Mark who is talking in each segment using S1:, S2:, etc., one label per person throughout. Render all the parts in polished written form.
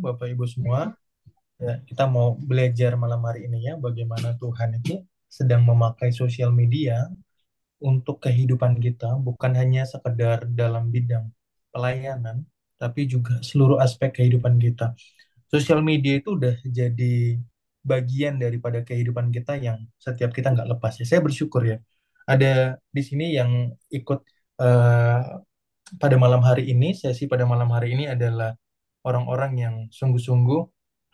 S1: Bapak Ibu semua. Ya, kita mau belajar malam hari ini ya, bagaimana Tuhan itu sedang memakai sosial media untuk kehidupan kita, bukan hanya sekedar dalam bidang pelayanan, tapi juga seluruh aspek kehidupan kita. Sosial media itu udah jadi bagian daripada kehidupan kita yang setiap kita nggak lepas ya. Saya bersyukur ya, ada di sini yang ikut eh, pada malam hari ini, sesi pada malam hari ini adalah orang-orang yang sungguh-sungguh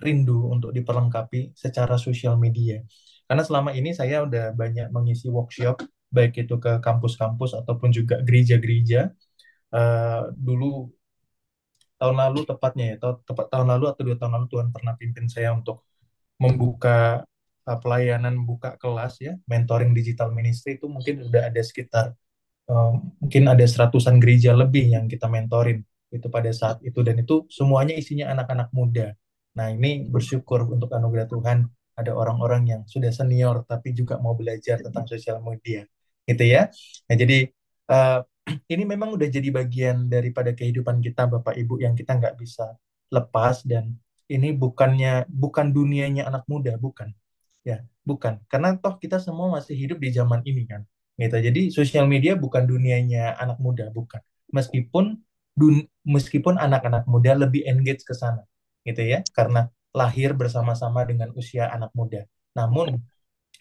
S1: rindu untuk diperlengkapi secara sosial media. Karena selama ini saya udah banyak mengisi workshop, baik itu ke kampus-kampus ataupun juga gereja-gereja. Dulu tahun lalu tepatnya ya, tepat tahun lalu atau 2 tahun lalu Tuhan pernah pimpin saya untuk membuka pelayanan buka kelas ya, mentoring digital ministry itu mungkin udah ada sekitar eh, mungkin ada seratusan gereja lebih yang kita mentorin itu pada saat itu dan itu semuanya isinya anak-anak muda. Nah, ini bersyukur untuk anugerah Tuhan ada orang-orang yang sudah senior tapi juga mau belajar tentang sosial media gitu ya. Nah, jadi eh, ini memang udah jadi bagian daripada kehidupan kita Bapak Ibu yang kita nggak bisa lepas dan ini bukan dunianya anak muda, bukan. Ya, bukan. Karena toh kita semua masih hidup di zaman ini kan. Gitu. Jadi sosial media bukan dunianya anak muda, bukan. Meskipun meskipun anak-anak muda lebih engage ke sana. Gitu ya. Karena lahir bersama-sama dengan usia anak muda. Namun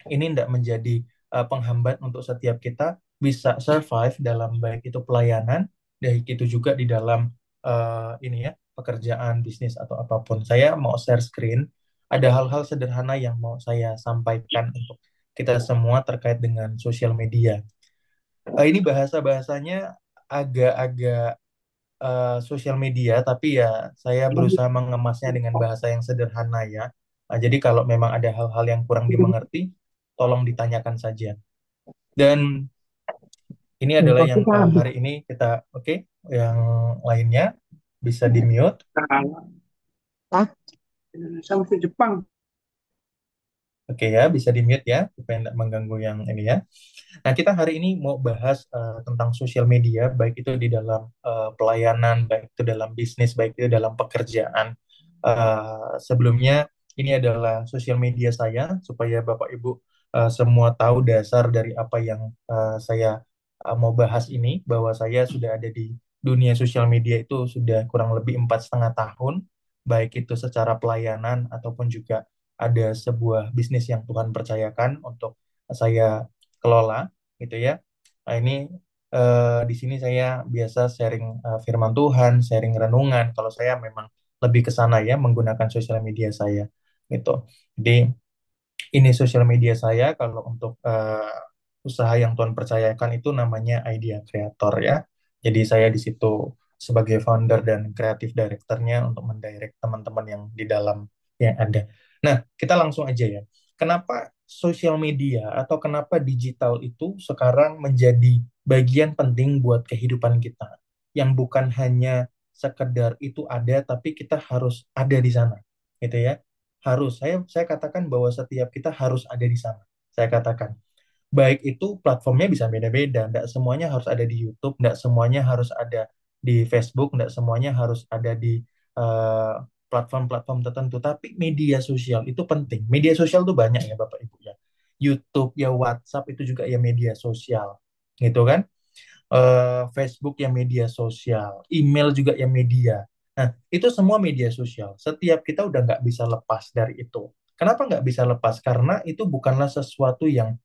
S1: ini tidak menjadi penghambat untuk setiap kita bisa survive dalam baik itu pelayanan, baik itu juga di dalam ini ya pekerjaan, bisnis atau apapun. Saya mau share screen, ada hal-hal sederhana yang mau saya sampaikan untuk kita semua terkait dengan sosial media. Ini bahasa-bahasanya agak-agak sosial media, tapi ya saya berusaha mengemasnya dengan bahasa yang sederhana ya. Jadi kalau memang ada hal-hal yang kurang dimengerti, tolong ditanyakan saja. Dan ini adalah yang
S2: Infosnya habis.
S1: hari ini kita oke, yang lainnya bisa di mute.
S2: Ah, Indonesia mesti Jepang.
S1: Oke ya, bisa di mute ya, supaya tidak mengganggu yang ini ya. Nah, kita hari ini mau bahas tentang sosial media, baik itu di dalam pelayanan, baik itu dalam bisnis, baik itu dalam pekerjaan. Sebelumnya, ini adalah sosial media saya, supaya Bapak Ibu semua tahu dasar dari apa yang saya mau bahas ini, bahwa saya sudah ada di dunia sosial media itu sudah kurang lebih 4,5 tahun, baik itu secara pelayanan ataupun juga ada sebuah bisnis yang Tuhan percayakan untuk saya kelola gitu ya. Nah, ini di sini saya biasa sharing firman Tuhan, sharing renungan. Kalau saya memang lebih ke sana ya menggunakan sosial media saya gitu. Jadi ini sosial media saya kalau untuk usaha yang Tuhan percayakan itu namanya Idea Creator ya. Jadi saya di situ sebagai founder dan kreatif directornya untuk mendirect teman-teman yang di dalam yang ada. Nah, kita langsung aja ya. Kenapa sosial media atau kenapa digital itu sekarang menjadi bagian penting buat kehidupan kita? Yang bukan hanya sekedar itu ada, tapi kita harus ada di sana, gitu ya. Harus, saya katakan bahwa setiap kita harus ada di sana. Saya katakan, baik itu platformnya bisa beda-beda, tidak semuanya harus ada di YouTube, tidak semuanya harus ada di Facebook, tidak semuanya harus ada di eh, platform-platform tertentu, tapi media sosial itu penting. Media sosial itu banyak ya Bapak Ibu ya. YouTube ya, WhatsApp itu juga ya media sosial, gitu kan? Facebook ya media sosial, email juga ya media. Nah, itu semua media sosial. Setiap kita udah nggak bisa lepas dari itu. Kenapa nggak bisa lepas? Karena itu bukanlah sesuatu yang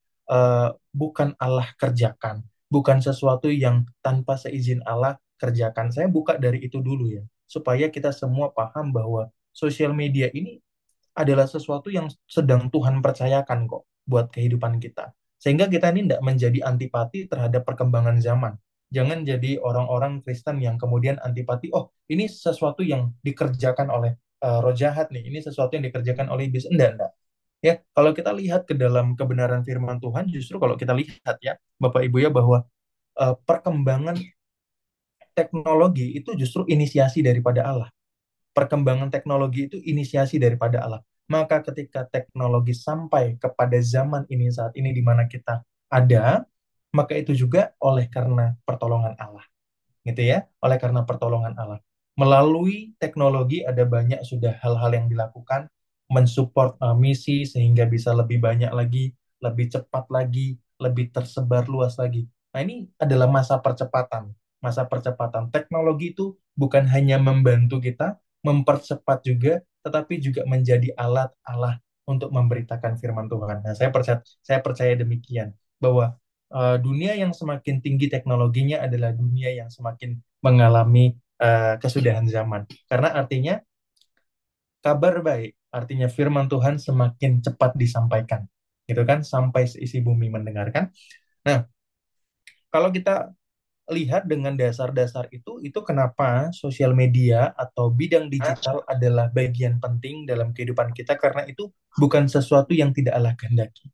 S1: bukan Allah kerjakan, bukan sesuatu yang tanpa seizin Allah kerjakan. Saya buka dari itu dulu ya, supaya kita semua paham bahwa sosial media ini adalah sesuatu yang sedang Tuhan percayakan kok buat kehidupan kita. Sehingga kita ini tidak menjadi antipati terhadap perkembangan zaman. Jangan jadi orang-orang Kristen yang kemudian antipati, oh ini sesuatu yang dikerjakan oleh roh jahat nih, ini sesuatu yang dikerjakan oleh iblis. Enggak. Ya, kalau kita lihat ke dalam kebenaran firman Tuhan, justru kalau kita lihat ya, Bapak Ibu ya, bahwa perkembangan teknologi itu justru inisiasi daripada Allah. Perkembangan teknologi itu inisiasi daripada Allah. Maka ketika teknologi sampai kepada zaman ini saat ini di mana kita ada, maka itu juga oleh karena pertolongan Allah, gitu ya, oleh karena pertolongan Allah. Melalui teknologi ada banyak sudah hal-hal yang dilakukan mensupport misi sehingga bisa lebih banyak lagi, lebih cepat lagi, lebih tersebar luas lagi. Nah, ini adalah masa percepatan. Masa percepatan teknologi itu bukan hanya membantu kita, mempercepat juga, tetapi juga menjadi alat Allah untuk memberitakan firman Tuhan. Nah, saya percaya demikian bahwa dunia yang semakin tinggi teknologinya adalah dunia yang semakin mengalami kesudahan zaman. Karena artinya kabar baik, artinya firman Tuhan semakin cepat disampaikan. Gitu kan, sampai seisi bumi mendengarkan. Nah, kalau kita lihat dengan dasar-dasar itu kenapa sosial media atau bidang digital adalah bagian penting dalam kehidupan kita, karena itu bukan sesuatu yang tidak Allah kehendaki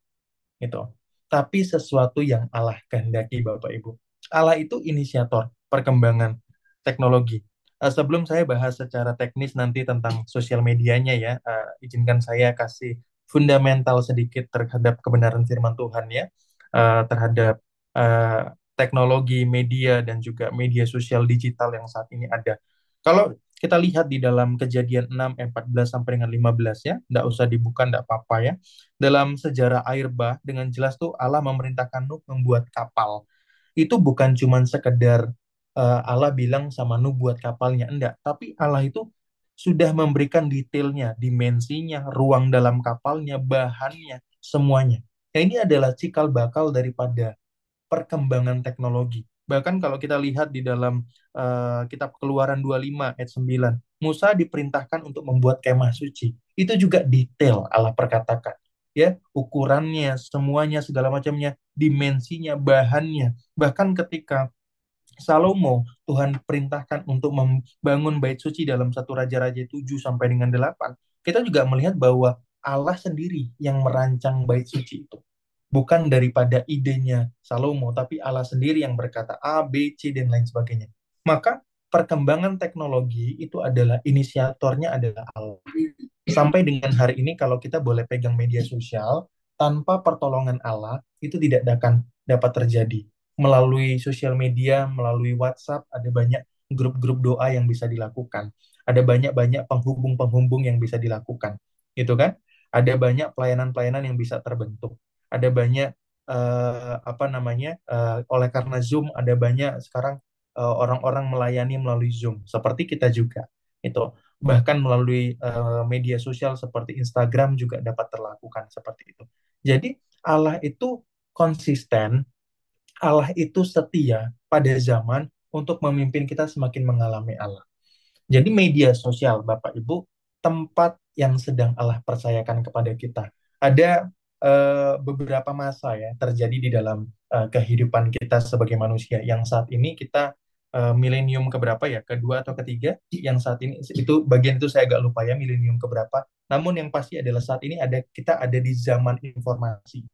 S1: gitu. Tapi sesuatu yang Allah kehendaki, Bapak Ibu. Allah itu inisiator perkembangan teknologi. Sebelum saya bahas secara teknis nanti tentang sosial medianya ya, izinkan saya kasih fundamental sedikit terhadap kebenaran firman Tuhan ya, terhadap eh, teknologi, media, dan juga media sosial digital yang saat ini ada. Kalau kita lihat di dalam Kejadian 6 ayat 14 sampai dengan 15 ya, nggak usah dibuka, nggak apa-apa ya. Dalam sejarah air bah, dengan jelas tuh Allah memerintahkan Nuh membuat kapal. Itu bukan cuman sekedar Allah bilang sama Nuh buat kapalnya, enggak. Tapi Allah itu sudah memberikan detailnya, dimensinya, ruang dalam kapalnya, bahannya, semuanya. Ya, ini adalah cikal bakal daripada perkembangan teknologi. Bahkan kalau kita lihat di dalam kitab Keluaran 25 ayat 9, Musa diperintahkan untuk membuat kemah suci. Itu juga detail Allah perkatakan. Ya, ukurannya, semuanya, segala macamnya, dimensinya, bahannya. Bahkan ketika Salomo, Tuhan perintahkan untuk membangun bait suci dalam satu Raja-Raja 7 sampai dengan 8. Kita juga melihat bahwa Allah sendiri yang merancang bait suci itu. Bukan daripada idenya Salomo, tapi Allah sendiri yang berkata A, B, C, dan lain sebagainya. Maka perkembangan teknologi itu adalah inisiatornya adalah Allah. Sampai dengan hari ini kalau kita boleh pegang media sosial, tanpa pertolongan Allah, itu tidak akan dapat terjadi. Melalui sosial media, melalui WhatsApp, ada banyak grup-grup doa yang bisa dilakukan. Ada banyak-banyak penghubung-penghubung yang bisa dilakukan. Gitu kan? Ada banyak pelayanan-pelayanan yang bisa terbentuk. Ada banyak apa namanya? Oleh karena Zoom ada banyak sekarang orang-orang melayani melalui Zoom seperti kita juga. Itu bahkan melalui media sosial seperti Instagram juga dapat terlakukan seperti itu. Jadi Allah itu konsisten, Allah itu setia pada zaman untuk memimpin kita semakin mengalami Allah. Jadi media sosial, Bapak Ibu, tempat yang sedang Allah percayakan kepada kita. Ada beberapa masa ya terjadi di dalam kehidupan kita sebagai manusia. Yang saat ini kita milenium keberapa ya? Kedua atau ketiga? Yang saat ini itu bagian itu saya agak lupa ya milenium keberapa. Namun yang pasti adalah saat ini kita ada di zaman informasi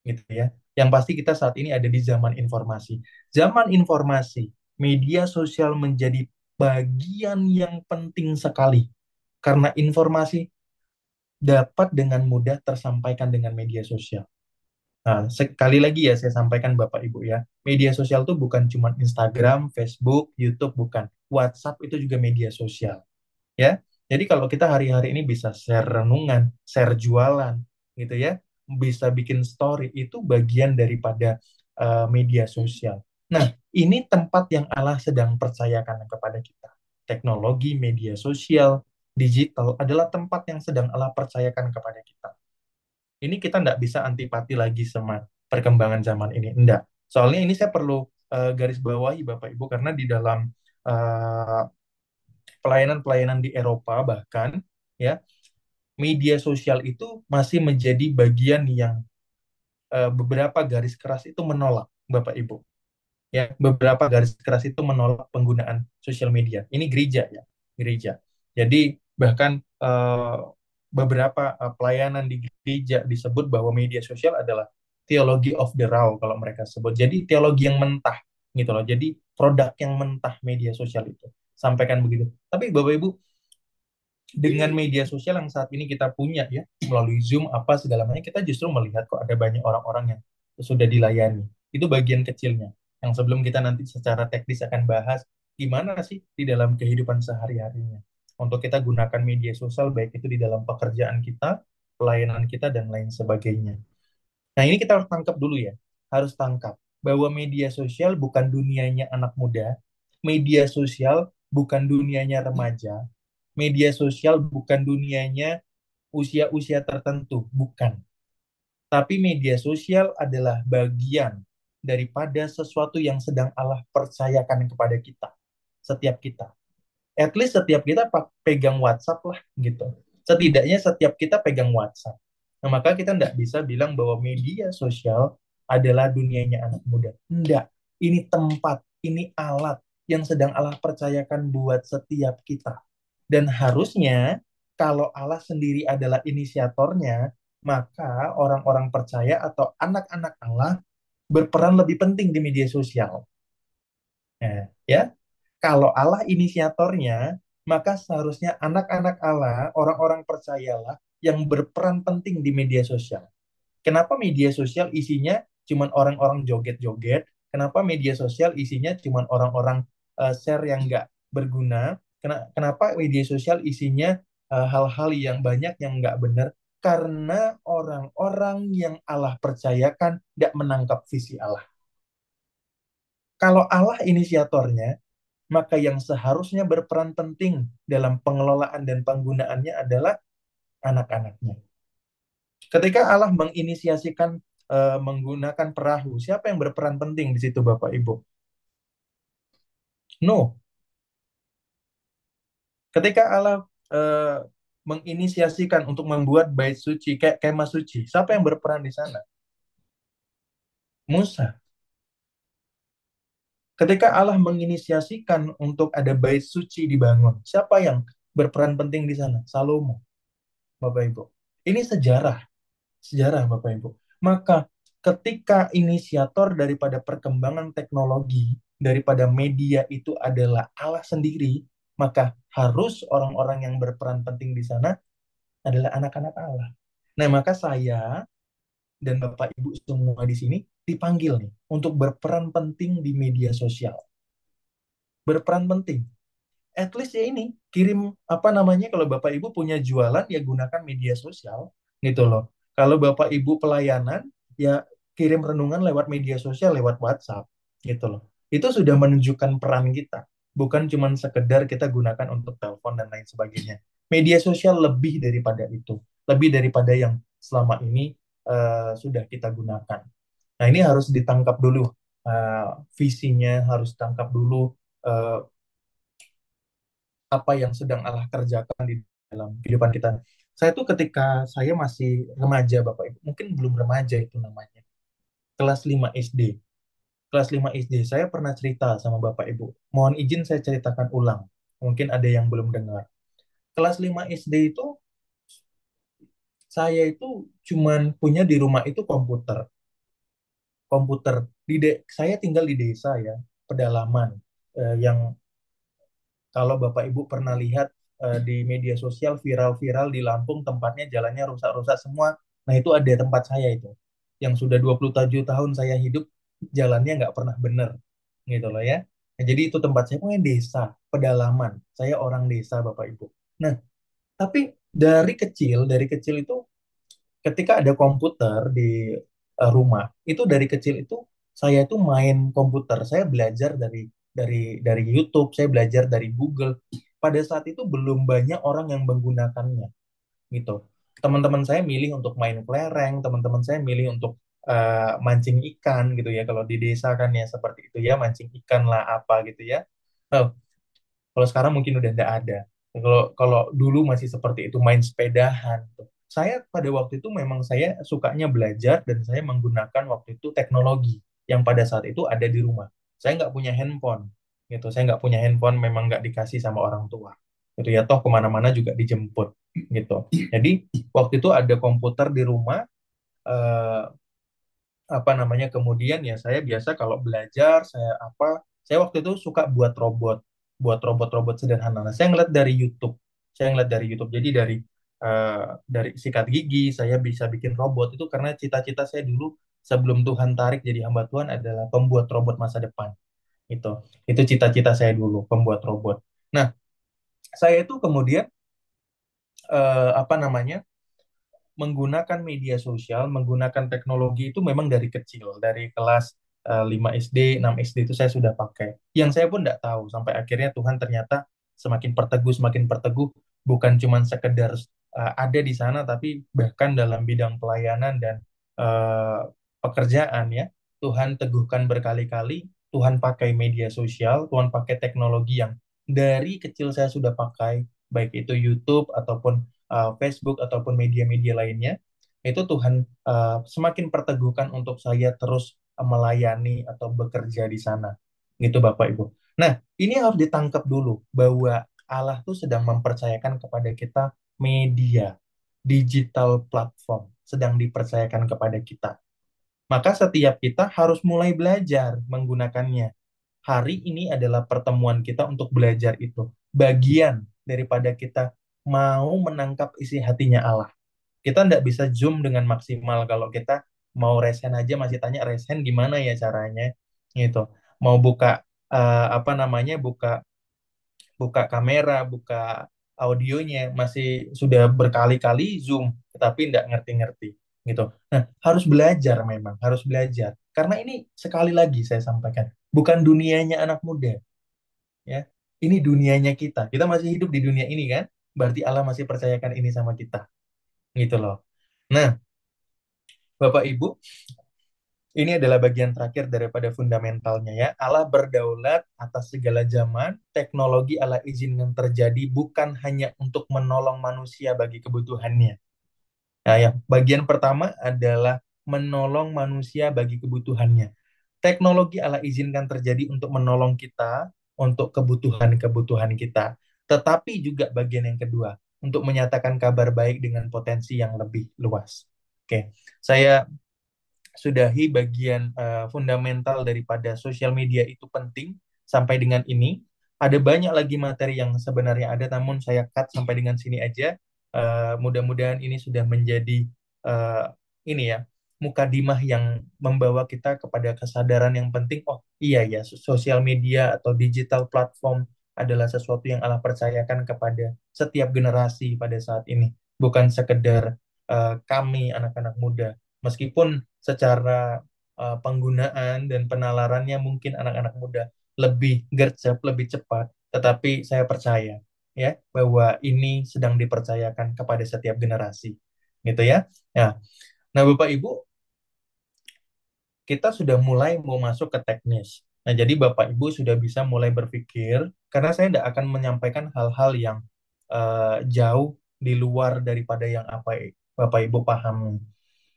S1: gitu ya. Yang pasti kita saat ini ada di zaman informasi. Zaman informasi, media sosial menjadi bagian yang penting sekali karena informasi dapat dengan mudah tersampaikan dengan media sosial. Nah, sekali lagi ya saya sampaikan Bapak Ibu ya, media sosial itu bukan cuma Instagram, Facebook, YouTube, bukan. WhatsApp itu juga media sosial ya. Jadi kalau kita hari-hari ini bisa share renungan, share jualan, gitu ya, bisa bikin story, itu bagian daripada media sosial. Nah, ini tempat yang Allah sedang percayakan kepada kita. Teknologi, media sosial, digital adalah tempat yang sedang Allah percayakan kepada kita. Ini kita nggak bisa antipati lagi sama perkembangan zaman ini. Enggak. Soalnya ini saya perlu garis bawahi Bapak Ibu, karena di dalam eh, pelayanan-pelayanan di Eropa bahkan ya media sosial itu masih menjadi bagian yang beberapa garis keras itu menolak Bapak Ibu ya, beberapa garis keras itu menolak penggunaan sosial media. Ini gereja ya, gereja. Jadi bahkan beberapa pelayanan di gereja disebut bahwa media sosial adalah theology of the raw kalau mereka sebut. Jadi teologi yang mentah gitu loh. Jadi produk yang mentah media sosial itu. Sampaikan begitu. Tapi Bapak Ibu, dengan media sosial yang saat ini kita punya ya, melalui Zoom apa segala macam, kita justru melihat kok ada banyak orang-orang yang sudah dilayani. Itu bagian kecilnya. Yang sebelum kita nanti secara teknis akan bahas gimana sih di dalam kehidupan sehari-harinya. Untuk kita gunakan media sosial, baik itu di dalam pekerjaan kita, pelayanan kita, dan lain sebagainya. Nah, ini kita harus tangkap dulu ya. Harus tangkap bahwa media sosial bukan dunianya anak muda, media sosial bukan dunianya remaja, media sosial bukan dunianya usia-usia tertentu, bukan. Tapi media sosial adalah bagian daripada sesuatu yang sedang Allah percayakan kepada kita, setiap kita. At least setiap kita pegang WhatsApp lah gitu. Setidaknya setiap kita pegang WhatsApp. Nah, maka kita tidak bisa bilang bahwa media sosial adalah dunianya anak muda. Enggak. Ini tempat, ini alat yang sedang Allah percayakan buat setiap kita. Dan harusnya kalau Allah sendiri adalah inisiatornya, maka orang-orang percaya atau anak-anak Allah berperan lebih penting di media sosial. Nah, ya, kalau Allah inisiatornya, maka seharusnya anak-anak Allah, orang-orang percayalah yang berperan penting di media sosial. Kenapa media sosial isinya cuman orang-orang joget-joget? Kenapa media sosial isinya cuman orang-orang share yang nggak berguna? Kenapa media sosial isinya hal-hal yang banyak yang nggak benar? Karena orang-orang yang Allah percayakan tidak menangkap visi Allah. Kalau Allah inisiatornya, maka yang seharusnya berperan penting dalam pengelolaan dan penggunaannya adalah anak-anaknya. Ketika Allah menginisiasikan menggunakan perahu, siapa yang berperan penting di situ, Bapak Ibu? No. Ketika Allah eh, menginisiasikan untuk membuat bait suci, kayak kemah suci, siapa yang berperan di sana? Musa. Ketika Allah menginisiasikan untuk ada bait suci dibangun, siapa yang berperan penting di sana? Salomo, Bapak Ibu. Ini sejarah. Sejarah Bapak Ibu. Maka ketika inisiator daripada perkembangan teknologi, daripada media itu adalah Allah sendiri, maka harus orang-orang yang berperan penting di sana adalah anak-anak Allah. Nah, maka saya dan Bapak Ibu semua di sini dipanggil nih untuk berperan penting di media sosial. Berperan penting. At least ya ini, kirim apa namanya, kalau Bapak Ibu punya jualan ya gunakan media sosial gitu loh. Kalau Bapak Ibu pelayanan ya kirim renungan lewat media sosial, lewat WhatsApp gitu loh. Itu sudah menunjukkan peran kita, bukan cuma sekedar kita gunakan untuk telepon dan lain sebagainya. Media sosial lebih daripada itu, lebih daripada yang selama ini sudah kita gunakan. Nah, ini harus ditangkap dulu, visinya harus tangkap dulu, eh, apa yang sedang Allah kerjakan di dalam kehidupan kita. Saya tuh ketika saya masih remaja, Bapak Ibu, mungkin belum remaja itu namanya, kelas 5 SD. Kelas 5 SD, saya pernah cerita sama Bapak Ibu. Mohon izin saya ceritakan ulang. Mungkin ada yang belum dengar. Kelas 5 SD itu, saya itu cuman punya di rumah itu komputer. Komputer. Saya tinggal di desa ya, pedalaman. Yang kalau Bapak Ibu pernah lihat di media sosial viral-viral di Lampung tempatnya jalannya rusak-rusak semua. Nah, itu ada tempat saya itu. Yang sudah 27 tahun saya hidup jalannya nggak pernah bener gitu loh ya. Nah, jadi itu tempat saya pokoknya desa, pedalaman. Saya orang desa Bapak Ibu. Nah, tapi dari kecil itu ketika ada komputer di rumah, itu dari kecil itu saya itu main komputer. Saya belajar dari YouTube, saya belajar dari Google. Pada saat itu belum banyak orang yang menggunakannya, gitu. Teman-teman saya milih untuk main kelereng, teman-teman saya milih untuk mancing ikan, gitu ya. Kalau di desa kan ya seperti itu ya, mancing ikan lah apa gitu ya. Oh, kalau sekarang mungkin udah nggak ada. Kalau kalau dulu masih seperti itu main sepedahan. Tuh. Saya pada waktu itu memang saya sukanya belajar dan saya menggunakan waktu itu teknologi yang pada saat itu ada di rumah. Saya nggak punya handphone, gitu. Saya nggak punya handphone, memang nggak dikasih sama orang tua. Gitu ya, toh kemana-mana juga dijemput, gitu. Jadi waktu itu ada komputer di rumah. eh, apa namanya kemudian ya saya biasa kalau belajar saya waktu itu suka buat robot-robot sederhana. Nah, saya ngeliat dari YouTube. Jadi eh, dari sikat gigi saya bisa bikin robot itu karena cita-cita saya dulu sebelum Tuhan tarik jadi hamba Tuhan adalah pembuat robot masa depan. Itu itu cita-cita saya dulu, pembuat robot. Nah, saya itu kemudian apa namanya? Menggunakan media sosial, menggunakan teknologi itu memang dari kecil, dari kelas 5 SD, 6 SD itu saya sudah pakai. Yang saya pun tidak tahu, sampai akhirnya Tuhan ternyata semakin perteguh, bukan cuma sekedar ada di sana, tapi bahkan dalam bidang pelayanan dan eh, pekerjaan ya, Tuhan teguhkan berkali-kali, Tuhan pakai media sosial, Tuhan pakai teknologi yang dari kecil saya sudah pakai, baik itu YouTube ataupun Facebook ataupun media-media lainnya, itu Tuhan semakin perteguhkan untuk saya terus melayani atau bekerja di sana. Gitu Bapak Ibu. Nah, ini harus ditangkap dulu bahwa Allah tuh sedang mempercayakan kepada kita media, digital platform, sedang dipercayakan kepada kita. Maka setiap kita harus mulai belajar menggunakannya. Hari ini adalah pertemuan kita untuk belajar itu. Bagian daripada kita mau menangkap isi hatinya Allah. Kita nggak bisa zoom dengan maksimal kalau kita mau resen aja masih tanya resen gimana ya caranya gitu. Mau buka apa namanya buka buka kamera, buka audionya masih sudah berkali-kali zoom tetapi nggak ngerti-ngerti gitu. Nah, harus belajar memang, harus belajar. Karena ini sekali lagi saya sampaikan, bukan dunianya anak muda ya. Ini dunianya kita. Kita masih hidup di dunia ini kan? Berarti Allah masih percayakan ini sama kita. Gitu loh. Nah, Bapak Ibu, ini adalah bagian terakhir daripada fundamentalnya ya. Allah berdaulat atas segala zaman, teknologi Allah izinkan terjadi bukan hanya untuk menolong manusia bagi kebutuhannya. Nah, yang bagian pertama adalah menolong manusia bagi kebutuhannya. Teknologi Allah izinkan terjadi untuk menolong kita, untuk kebutuhan-kebutuhan kita. Tetapi juga bagian yang kedua, untuk menyatakan kabar baik dengan potensi yang lebih luas. Oke, saya sudahi bagian fundamental daripada sosial media itu penting sampai dengan ini. Ada banyak lagi materi yang sebenarnya ada, namun saya cut sampai dengan sini aja. Mudah-mudahan ini sudah menjadi eh, ini ya mukadimah yang membawa kita kepada kesadaran yang penting. Oh iya ya, sosial media atau digital platform adalah sesuatu yang Allah percayakan kepada setiap generasi pada saat ini, bukan sekedar kami anak-anak muda. Meskipun secara penggunaan dan penalarannya mungkin anak-anak muda lebih gercep, lebih cepat, tetapi saya percaya ya bahwa ini sedang dipercayakan kepada setiap generasi, gitu ya. Nah, nah Bapak Ibu, kita sudah mulai mau masuk ke teknis. Nah, jadi Bapak Ibu sudah bisa mulai berpikir, karena saya tidak akan menyampaikan hal-hal yang jauh di luar daripada yang apa Bapak Ibu pahami.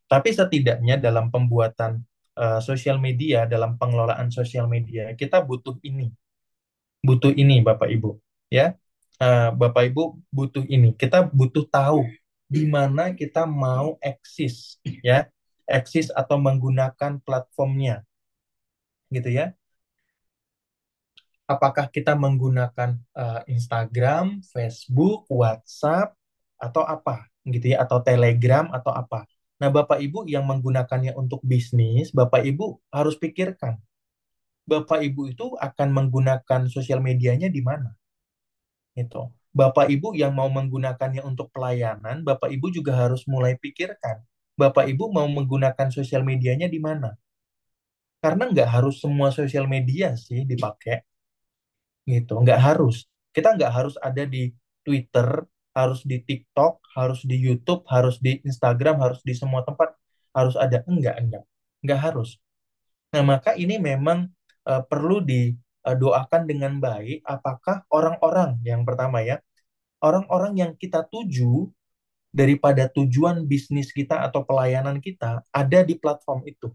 S1: Tapi setidaknya dalam pembuatan sosial media, dalam pengelolaan sosial media, kita butuh ini Bapak Ibu, ya. Bapak Ibu butuh ini. Kita butuh tahu di mana kita mau eksis, ya, eksis atau menggunakan platformnya, gitu ya. Apakah kita menggunakan Instagram, Facebook, WhatsApp, atau apa, gitu ya, atau Telegram atau apa. Nah, Bapak Ibu yang menggunakannya untuk bisnis, Bapak Ibu harus pikirkan, Bapak Ibu itu akan menggunakan sosial medianya di mana, gitu. Bapak Ibu yang mau menggunakannya untuk pelayanan, Bapak Ibu juga harus mulai pikirkan, Bapak Ibu mau menggunakan sosial medianya di mana. Karena nggak harus semua sosial media sih dipakai. Gitu nggak harus, kita nggak harus ada di Twitter, harus di TikTok, harus di YouTube, harus di Instagram, harus di semua tempat harus ada, enggak harus. Nah, maka ini memang perlu didoakan dengan baik apakah orang-orang yang pertama ya, orang-orang yang kita tuju daripada tujuan bisnis kita atau pelayanan kita ada di platform itu.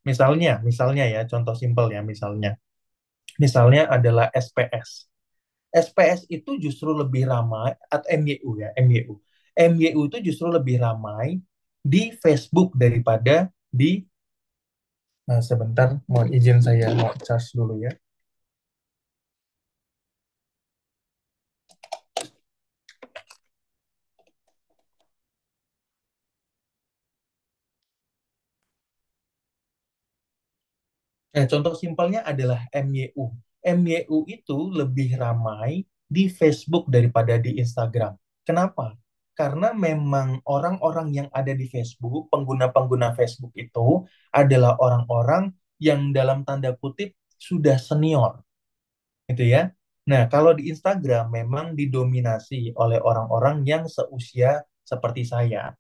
S1: Misalnya ya, contoh simpel ya, misalnya adalah SPS. SPS itu justru lebih ramai, atau MYU ya, MYU. MYU itu justru lebih ramai di Facebook daripada di, nah sebentar, mau izin saya mau charge dulu ya. Nah, contoh simpelnya adalah MYU. MYU itu lebih ramai di Facebook daripada di Instagram. Kenapa? Karena memang orang-orang yang ada di Facebook, pengguna-pengguna Facebook itu adalah orang-orang yang dalam tanda kutip sudah senior, gitu ya. Nah, kalau di Instagram memang didominasi oleh orang-orang yang seusia seperti saya,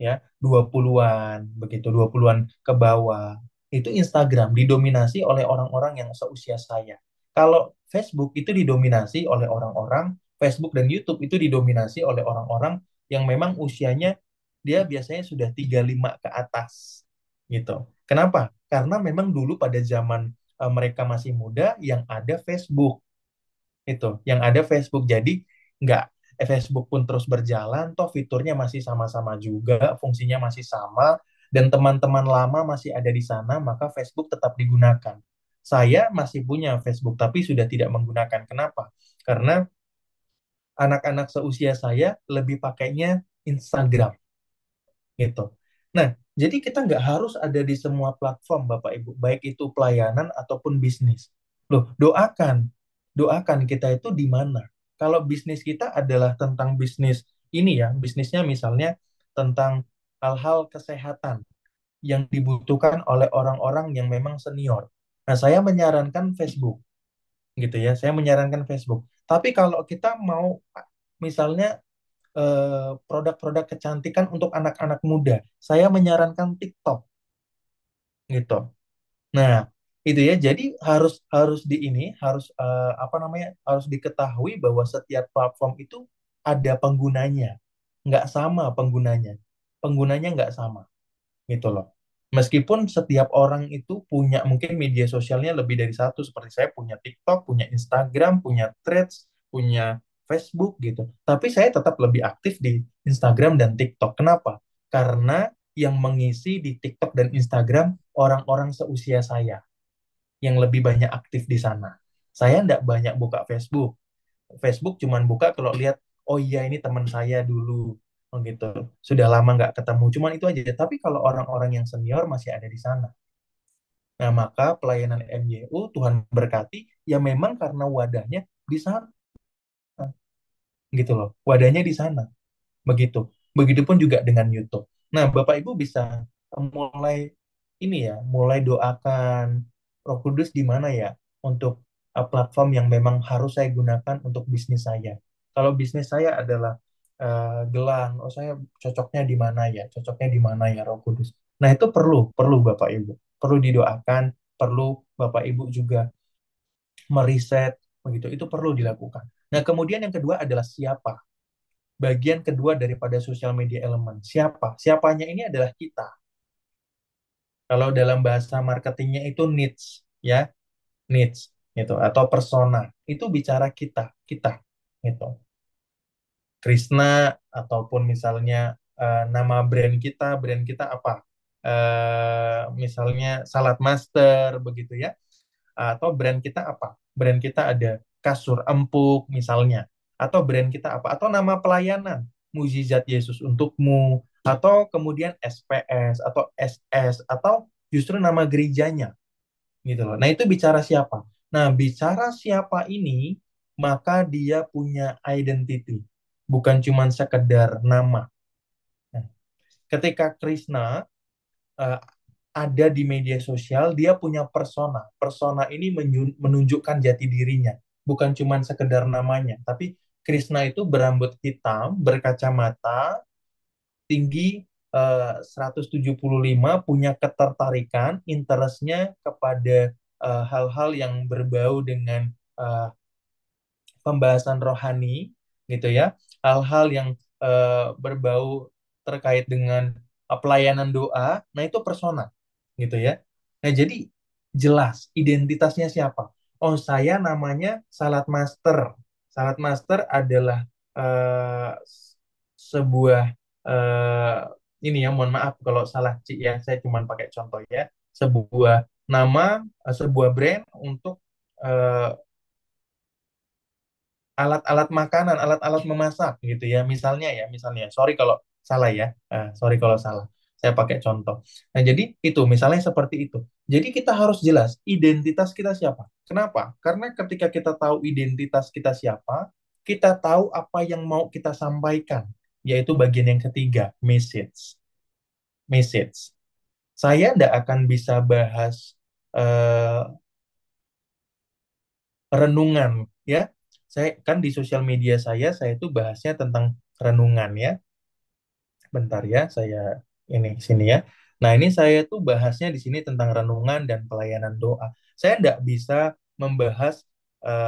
S1: ya, 20-an, begitu 20-an ke bawah. Itu Instagram didominasi oleh orang-orang yang seusia saya. Kalau Facebook itu didominasi oleh orang-orang, Facebook dan YouTube itu didominasi oleh orang-orang yang memang usianya dia biasanya sudah 35 ke atas gitu. Kenapa? Karena memang dulu pada zaman mereka masih muda yang ada Facebook itu, yang ada Facebook. Jadi nggak Facebook pun terus berjalan, toh fiturnya masih sama-sama juga, fungsinya masih sama, dan teman-teman lama masih ada di sana, maka Facebook tetap digunakan. Saya masih punya Facebook, tapi sudah tidak menggunakan. Kenapa? Karena anak-anak seusia saya lebih pakainya Instagram gitu. Nah, jadi kita nggak harus ada di semua platform, Bapak Ibu, baik itu pelayanan ataupun bisnis. Loh, doakan, doakan kita itu di mana? Kalau bisnis kita adalah tentang bisnis ini ya, bisnisnya misalnya tentang hal-hal kesehatan yang dibutuhkan oleh orang-orang yang memang senior. Nah, saya menyarankan Facebook, gitu ya. Saya menyarankan Facebook. Tapi kalau kita mau misalnya produk-produk kecantikan untuk anak-anak muda. Saya menyarankan TikTok gitu. Nah, itu ya. Jadi harus harus di ini harus apa namanya? Harus diketahui bahwa setiap platform itu ada penggunanya. Nggak sama penggunanya. Penggunanya nggak sama gitu loh. Meskipun setiap orang itu punya mungkin media sosialnya lebih dari satu, seperti saya punya TikTok, punya Instagram, punya Threads, punya Facebook gitu. Tapi saya tetap lebih aktif di Instagram dan TikTok. Kenapa? Karena yang mengisi di TikTok dan Instagram orang-orang seusia saya yang lebih banyak aktif di sana. Saya tidak banyak buka Facebook. Facebook cuman buka kalau lihat, oh iya ini teman saya dulu, oh gitu. Sudah lama nggak ketemu, cuman itu aja. Tapi kalau orang-orang yang senior masih ada di sana. Nah, maka pelayanan MYU Tuhan berkati, ya memang karena wadahnya di sana, gitu loh. Wadahnya di sana, begitu. Begitupun juga dengan YouTube. Nah, Bapak Ibu bisa mulai ini ya, mulai doakan Roh Kudus di mana ya untuk platform yang memang harus saya gunakan untuk bisnis saya. Kalau bisnis saya adalah gelang, oh saya cocoknya di mana ya? Cocoknya di mana ya Roh Kudus? Nah, itu perlu, perlu Bapak Ibu. Perlu didoakan, perlu Bapak Ibu juga meriset begitu. Itu perlu dilakukan. Nah, kemudian yang kedua adalah siapa? Bagian kedua daripada social media elemen. Siapa? Siapanya ini adalah kita. Kalau dalam bahasa marketingnya itu needs, ya, needs, gitu, atau persona. Itu bicara kita, kita, gitu. Krishna ataupun misalnya nama brand kita apa? Misalnya Salad Master, begitu ya. Atau brand kita apa? Brand kita ada kasur empuk misalnya. Atau brand kita apa? Atau nama pelayanan, Mujizat Yesus Untukmu. Atau kemudian SPS atau SS atau justru nama gerejanya gitu loh. Nah, itu bicara siapa? Nah, bicara siapa ini maka dia punya identity, bukan cuma sekedar nama. Nah, ketika Krishna eh, ada di media sosial, dia punya persona. Persona ini menunjukkan jati dirinya, bukan cuma sekedar namanya. Tapi Krishna itu berambut hitam, berkacamata, tinggi 175, punya ketertarikan, interestnya kepada hal-hal yang berbau dengan eh, pembahasan rohani gitu ya, hal-hal yang berbau terkait dengan pelayanan doa, nah itu persona gitu ya. Nah jadi jelas identitasnya siapa. Oh saya namanya Salad Master. Salad Master adalah sebuah eh, ini ya, mohon maaf kalau salah Ci ya, saya cuma pakai contoh ya, sebuah nama, sebuah brand untuk eh, alat-alat makanan, alat-alat memasak gitu ya. Misalnya ya, misalnya. Sorry kalau salah ya. Sorry kalau salah. Saya pakai contoh. Nah, jadi itu misalnya seperti itu. Jadi kita harus jelas identitas kita siapa. Kenapa? Karena ketika kita tahu identitas kita siapa, kita tahu apa yang mau kita sampaikan, yaitu bagian yang ketiga, message. Message. Saya tidak akan bisa bahas eh, renungan, ya. Saya kan di sosial media saya itu bahasnya tentang renungan, ya. Bentar ya, saya ini sini ya. Nah, ini saya tuh bahasnya di sini tentang renungan dan pelayanan doa. Saya tidak bisa membahas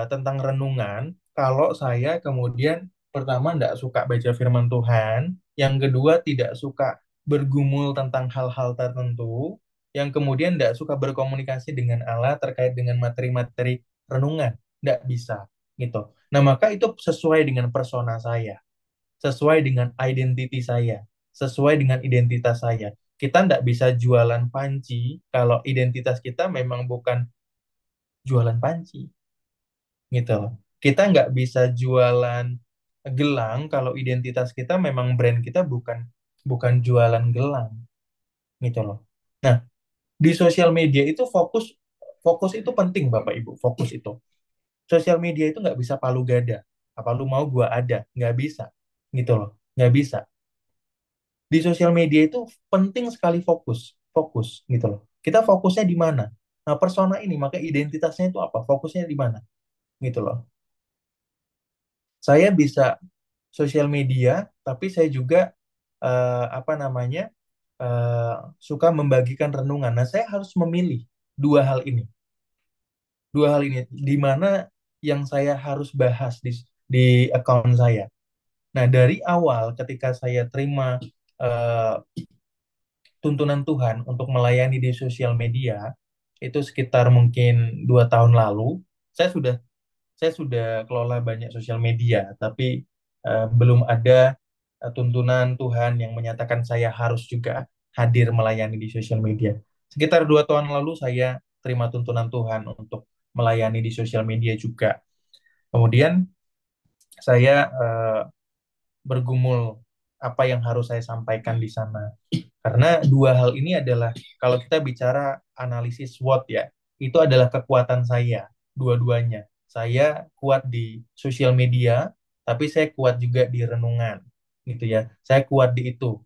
S1: tentang renungan kalau saya kemudian pertama tidak suka baca firman Tuhan, yang kedua tidak suka bergumul tentang hal-hal tertentu, yang kemudian tidak suka berkomunikasi dengan Allah terkait dengan materi-materi renungan. Tidak bisa, gitu. Nah, maka itu sesuai dengan persona saya, sesuai dengan identity saya, sesuai dengan identitas saya. Kita tidak bisa jualan panci kalau identitas kita memang bukan jualan panci, gitu loh. Kita nggak bisa jualan gelang kalau identitas kita memang brand kita bukan bukan jualan gelang, gitu loh. Nah, di sosial media itu fokus fokus itu penting, Bapak Ibu. Fokus itu. Sosial media itu nggak bisa palu gada. Apa lu mau gua ada? Nggak bisa, gitu loh. Nggak bisa. Di sosial media itu penting sekali fokus, fokus gitu loh. Kita fokusnya di mana? Nah, persona ini, maka identitasnya itu apa? Fokusnya di mana? Gitu loh. Saya bisa sosial media, tapi saya juga apa namanya eh, suka membagikan renungan. Nah, saya harus memilih dua hal ini, dua hal ini di mana yang saya harus bahas di account saya. Nah, dari awal ketika saya terima eh, tuntunan Tuhan untuk melayani di sosial media itu sekitar mungkin 2 tahun lalu, saya sudah saya sudah kelola banyak sosial media, tapi belum ada tuntunan Tuhan yang menyatakan saya harus juga hadir melayani di sosial media. Sekitar 2 tahun lalu saya terima tuntunan Tuhan untuk melayani di sosial media juga. Kemudian saya bergumul apa yang harus saya sampaikan di sana. Karena dua hal ini adalah, kalau kita bicara analisis SWOT ya, itu adalah kekuatan saya, dua-duanya. Saya kuat di sosial media, tapi saya kuat juga di renungan, gitu ya. Saya kuat di itu.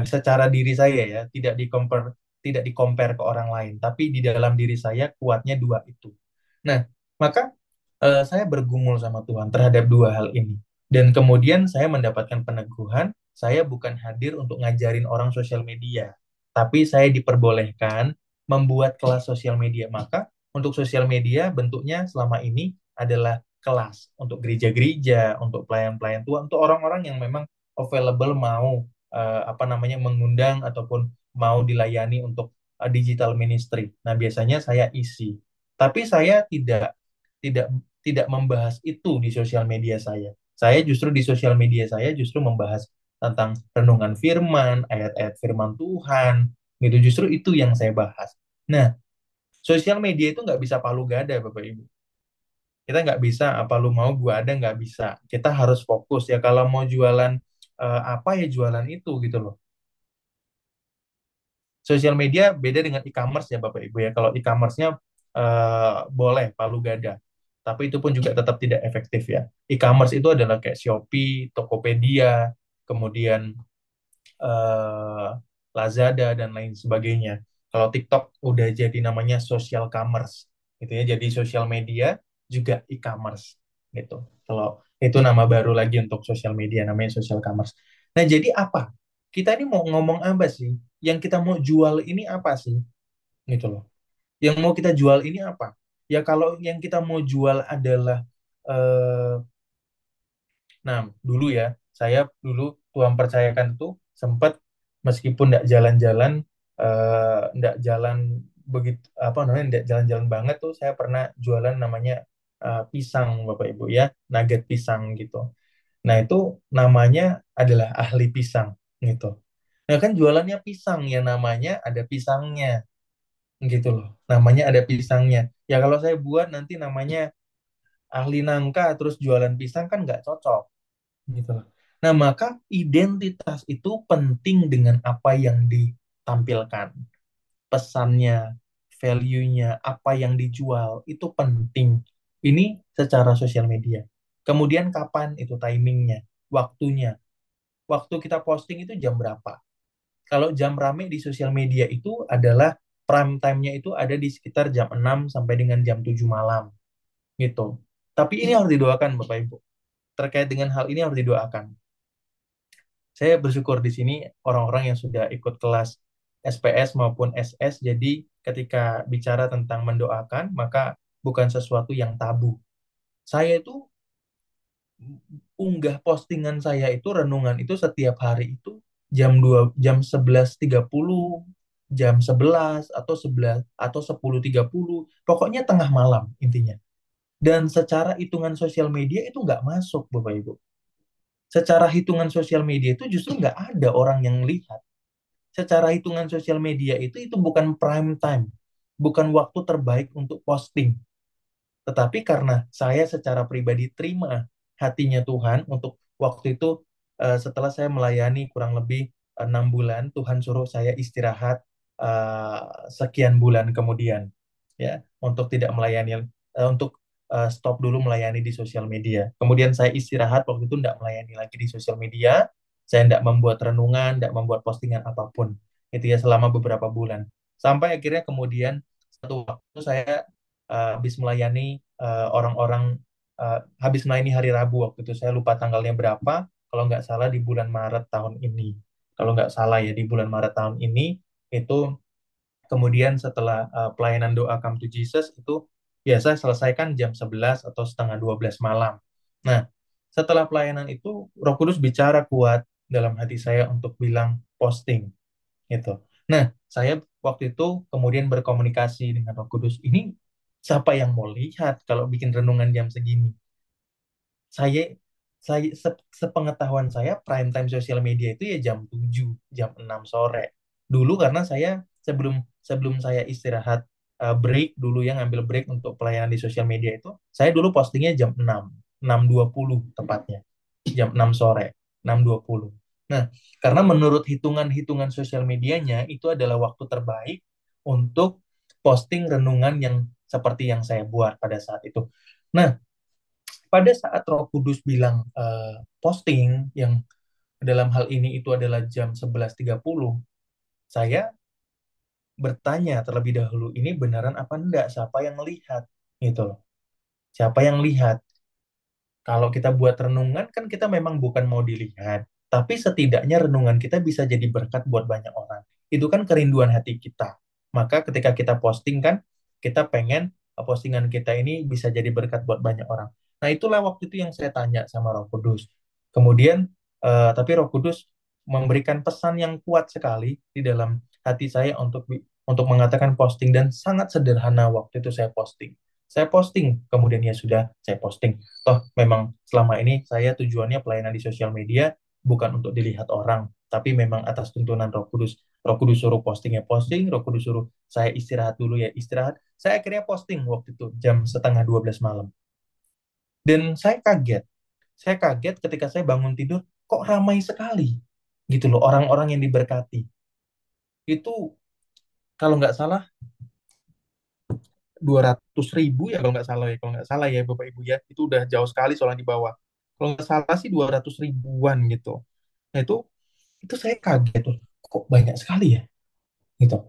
S1: Secara diri saya ya, tidak di compare ke orang lain, tapi di dalam diri saya kuatnya dua itu. Nah, maka saya bergumul sama Tuhan terhadap dua hal ini. Dan kemudian saya mendapatkan peneguhan, saya bukan hadir untuk ngajarin orang sosial media, tapi saya diperbolehkan membuat kelas sosial media. Maka untuk sosial media bentuknya selama ini adalah kelas untuk gereja-gereja, untuk pelayan-pelayan tua, untuk orang-orang yang memang available mau apa namanya mengundang ataupun mau dilayani untuk digital ministry. Nah, biasanya saya isi. Tapi saya tidak tidak membahas itu di sosial media saya. Saya justru di sosial media saya justru membahas tentang renungan firman, ayat-ayat firman Tuhan, gitu. Justru itu yang saya bahas. Nah, sosial media itu nggak bisa palu gada, Bapak Ibu. Kita nggak bisa apa lu mau gua ada, nggak bisa. Kita harus fokus ya. Kalau mau jualan apa ya jualan itu gitu loh. Sosial media beda dengan e-commerce ya Bapak Ibu ya. Kalau e-commerce-nya boleh palu gada. Tapi itu pun juga tetap tidak efektif ya. E-commerce itu adalah kayak Shopee, Tokopedia, kemudian eh, Lazada dan lain sebagainya. Kalau TikTok udah jadi namanya social commerce gitu ya. Jadi sosial media juga e-commerce gitu. Kalau itu nama baru lagi untuk sosial media namanya social commerce. Nah, jadi apa? Kita ini mau ngomong apa sih? Yang kita mau jual ini apa sih? Gitu loh. Yang mau kita jual ini apa? Ya kalau yang kita mau jual adalah eh, nah, dulu ya, saya dulu Tuhan percayakan itu sempat meskipun tidak jalan-jalan, tidak jalan begitu apa namanya, tidak jalan-jalan banget tuh, saya pernah jualan namanya pisang, Bapak Ibu ya, nugget pisang gitu. Nah, itu namanya adalah ahli pisang gitu. Nah, kan jualannya pisang ya, namanya ada pisangnya gitu loh. Namanya ada pisangnya. Ya kalau saya buat nanti namanya ahli nangka terus jualan pisang kan nggak cocok gitu loh. Nah, maka identitas itu penting dengan apa yang di tampilkan, pesannya, value-nya, apa yang dijual, itu penting. Ini secara sosial media. Kemudian kapan itu timingnya, waktunya. Waktu kita posting itu jam berapa? Kalau jam rame di sosial media itu adalah prime time-nya itu ada di sekitar jam 6 sampai dengan jam 7 malam gitu. Tapi ini harus didoakan Bapak Ibu. Terkait dengan hal ini harus didoakan. Saya bersyukur di sini orang-orang yang sudah ikut kelas SPS maupun SS, jadi ketika bicara tentang mendoakan, maka bukan sesuatu yang tabu. Saya itu unggah postingan saya itu renungan itu setiap hari itu jam 11.30, jam 11 atau 11 atau 10.30, pokoknya tengah malam intinya. Dan secara hitungan sosial media itu nggak masuk, Bapak Ibu. Secara hitungan sosial media itu justru nggak ada orang yang lihat. Secara hitungan sosial media itu bukan prime time, bukan waktu terbaik untuk posting. Tetapi karena saya secara pribadi terima hatinya Tuhan untuk waktu itu, setelah saya melayani kurang lebih 6 bulan, Tuhan suruh saya istirahat eh, sekian bulan kemudian, ya, untuk tidak melayani, untuk stop dulu melayani di sosial media. Kemudian saya istirahat waktu itu tidak melayani lagi di sosial media, saya tidak membuat renungan, tidak membuat postingan apapun. Itu ya selama beberapa bulan. Sampai akhirnya kemudian satu waktu saya habis melayani orang-orang, habis melayani hari Rabu waktu itu, saya lupa tanggalnya berapa, kalau nggak salah di bulan Maret tahun ini, kalau nggak salah ya di bulan Maret tahun ini itu. Kemudian setelah pelayanan doa Come to Jesus itu biasa selesaikan jam 11 atau setengah 12 malam. Nah, setelah pelayanan itu Roh Kudus bicara kuat dalam hati saya untuk bilang posting gitu. Nah, saya waktu itu kemudian berkomunikasi dengan Roh Kudus. Ini siapa yang mau lihat kalau bikin renungan jam segini? Saya sepengetahuan saya prime time sosial media itu ya jam 7, jam 6 sore. Dulu karena saya sebelum sebelum saya istirahat, break dulu yang ngambil break untuk pelayanan di sosial media itu, saya dulu postingnya jam 6, 6.20 tepatnya. Jam 6 sore, 6.20. Nah, karena menurut hitungan-hitungan sosial medianya itu adalah waktu terbaik untuk posting renungan yang seperti yang saya buat pada saat itu. Nah, pada saat Roh Kudus bilang posting yang dalam hal ini itu adalah jam 11.30, saya bertanya terlebih dahulu, ini beneran apa enggak? Siapa yang melihat? Gitu loh. Siapa yang lihat? Kalau kita buat renungan kan kita memang bukan mau dilihat, tapi setidaknya renungan kita bisa jadi berkat buat banyak orang. Itu kan kerinduan hati kita. Maka ketika kita posting kan, kita pengen postingan kita ini bisa jadi berkat buat banyak orang. Nah, itulah waktu itu yang saya tanya sama Roh Kudus. Kemudian, tapi Roh Kudus memberikan pesan yang kuat sekali di dalam hati saya untuk mengatakan posting, dan sangat sederhana waktu itu saya posting. Saya posting, kemudian ya sudah, saya posting. Toh memang selama ini saya tujuannya pelayanan di sosial media bukan untuk dilihat orang, tapi memang atas tuntunan Roh Kudus. Roh Kudus suruh posting ya posting, Roh Kudus suruh saya istirahat dulu ya istirahat. Saya akhirnya posting waktu itu jam setengah 12 malam. Dan saya kaget ketika saya bangun tidur, kok ramai sekali gitu loh orang-orang yang diberkati. Itu kalau nggak salah 200.000 ya, kalau nggak salah ya Bapak Ibu ya, itu udah jauh sekali soalnya di bawah. Kalau nggak salah sih 200 ribuan gitu. Nah, itu saya kaget tuh, kok banyak sekali ya gitu.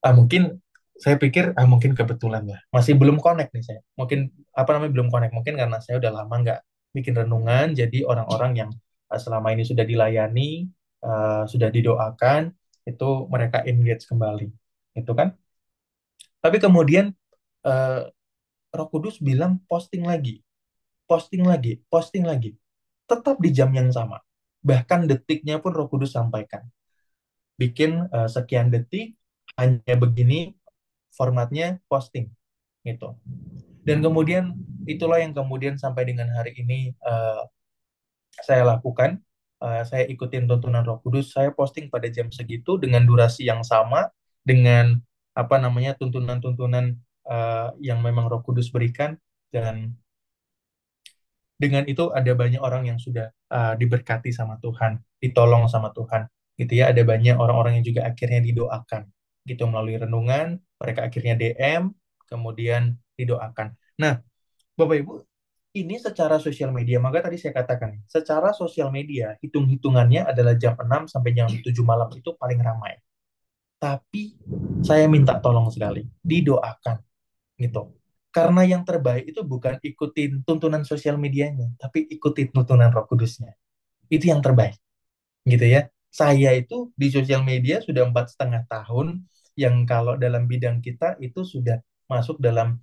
S1: Mungkin saya pikir mungkin kebetulan lah, masih belum connect nih saya, mungkin apa namanya belum connect, mungkin karena saya udah lama nggak bikin renungan, jadi orang-orang yang selama ini sudah dilayani, sudah didoakan, itu mereka engage kembali itu kan. Tapi kemudian eh, Roh Kudus bilang posting lagi, posting lagi, posting lagi, tetap di jam yang sama. Bahkan detiknya pun Roh Kudus sampaikan. Bikin sekian detik, hanya begini formatnya posting gitu. Dan kemudian itulah yang kemudian sampai dengan hari ini saya lakukan. Saya ikutin tuntunan Roh Kudus, saya posting pada jam segitu dengan durasi yang sama, dengan apa namanya tuntunan-tuntunan yang memang Roh Kudus berikan, dan dengan itu ada banyak orang yang sudah diberkati sama Tuhan, ditolong sama Tuhan. gitu ya. Ada banyak orang-orang yang juga akhirnya didoakan gitu melalui renungan, mereka akhirnya DM, kemudian didoakan. Nah, Bapak Ibu, ini secara sosial media, maka tadi saya katakan, secara sosial media, hitung-hitungannya adalah jam 6 sampai jam 7 malam itu paling ramai. Tapi saya minta tolong sekali, didoakan gitu. Karena yang terbaik itu bukan ikutin tuntunan sosial medianya, tapi ikutin tuntunan Roh Kudusnya. Itu yang terbaik gitu ya. Saya itu di sosial media sudah 4,5 tahun, yang kalau dalam bidang kita itu sudah masuk dalam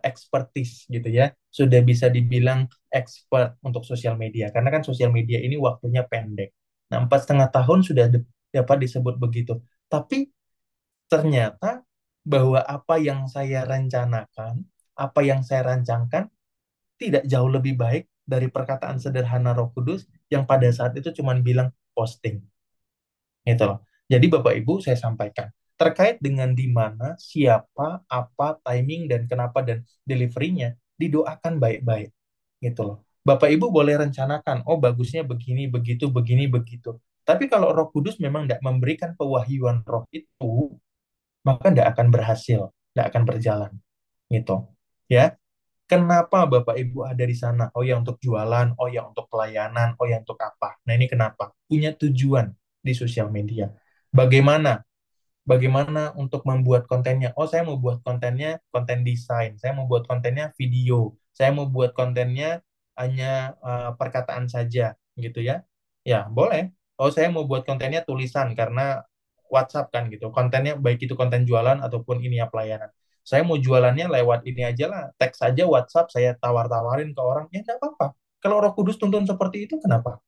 S1: expertise gitu ya. Sudah bisa dibilang expert untuk sosial media. Karena kan sosial media ini waktunya pendek. Nah, 4,5 tahun sudah dapat disebut begitu. Tapi ternyata bahwa apa yang saya rencanakan, apa yang saya rancangkan tidak jauh lebih baik dari perkataan sederhana Roh Kudus yang pada saat itu cuma bilang posting. Gitu loh. Jadi Bapak Ibu saya sampaikan terkait dengan di mana, siapa, apa, timing dan kenapa dan deliverynya didoakan baik-baik gitu loh. Bapak Ibu boleh rencanakan, oh bagusnya begini, begitu, begini, begitu. Tapi kalau Roh Kudus memang tidak memberikan pewahyuan roh itu, maka tidak akan berhasil, tidak akan berjalan gitu. Ya, kenapa Bapak Ibu ada di sana? Oh ya untuk jualan, oh ya untuk pelayanan, oh ya untuk apa? Nah ini kenapa? Punya tujuan di sosial media. Bagaimana? Bagaimana untuk membuat kontennya? Oh saya mau buat kontennya konten desain. Saya mau buat kontennya video. Saya mau buat kontennya hanya perkataan saja, gitu ya? Ya boleh. Oh saya mau buat kontennya tulisan karena WhatsApp kan gitu. Kontennya baik itu konten jualan ataupun ini ya pelayanan. Saya mau jualannya lewat ini aja lah, teks saja WhatsApp, saya tawar-tawarin ke orang, ya nggak apa-apa. Kalau Roh Kudus tuntun seperti itu, kenapa?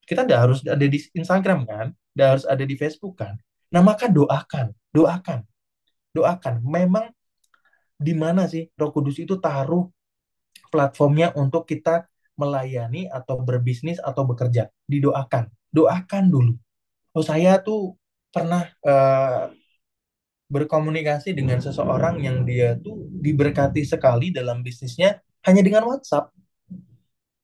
S1: Kita nggak harus ada di Instagram kan, nggak harus ada di Facebook kan. Nah maka doakan, doakan, doakan. Memang di mana sih Roh Kudus itu taruh platformnya untuk kita melayani atau berbisnis atau bekerja? Didoakan, doakan dulu. Oh saya tuh pernah berkomunikasi dengan seseorang yang dia tuh diberkati sekali dalam bisnisnya hanya dengan WhatsApp,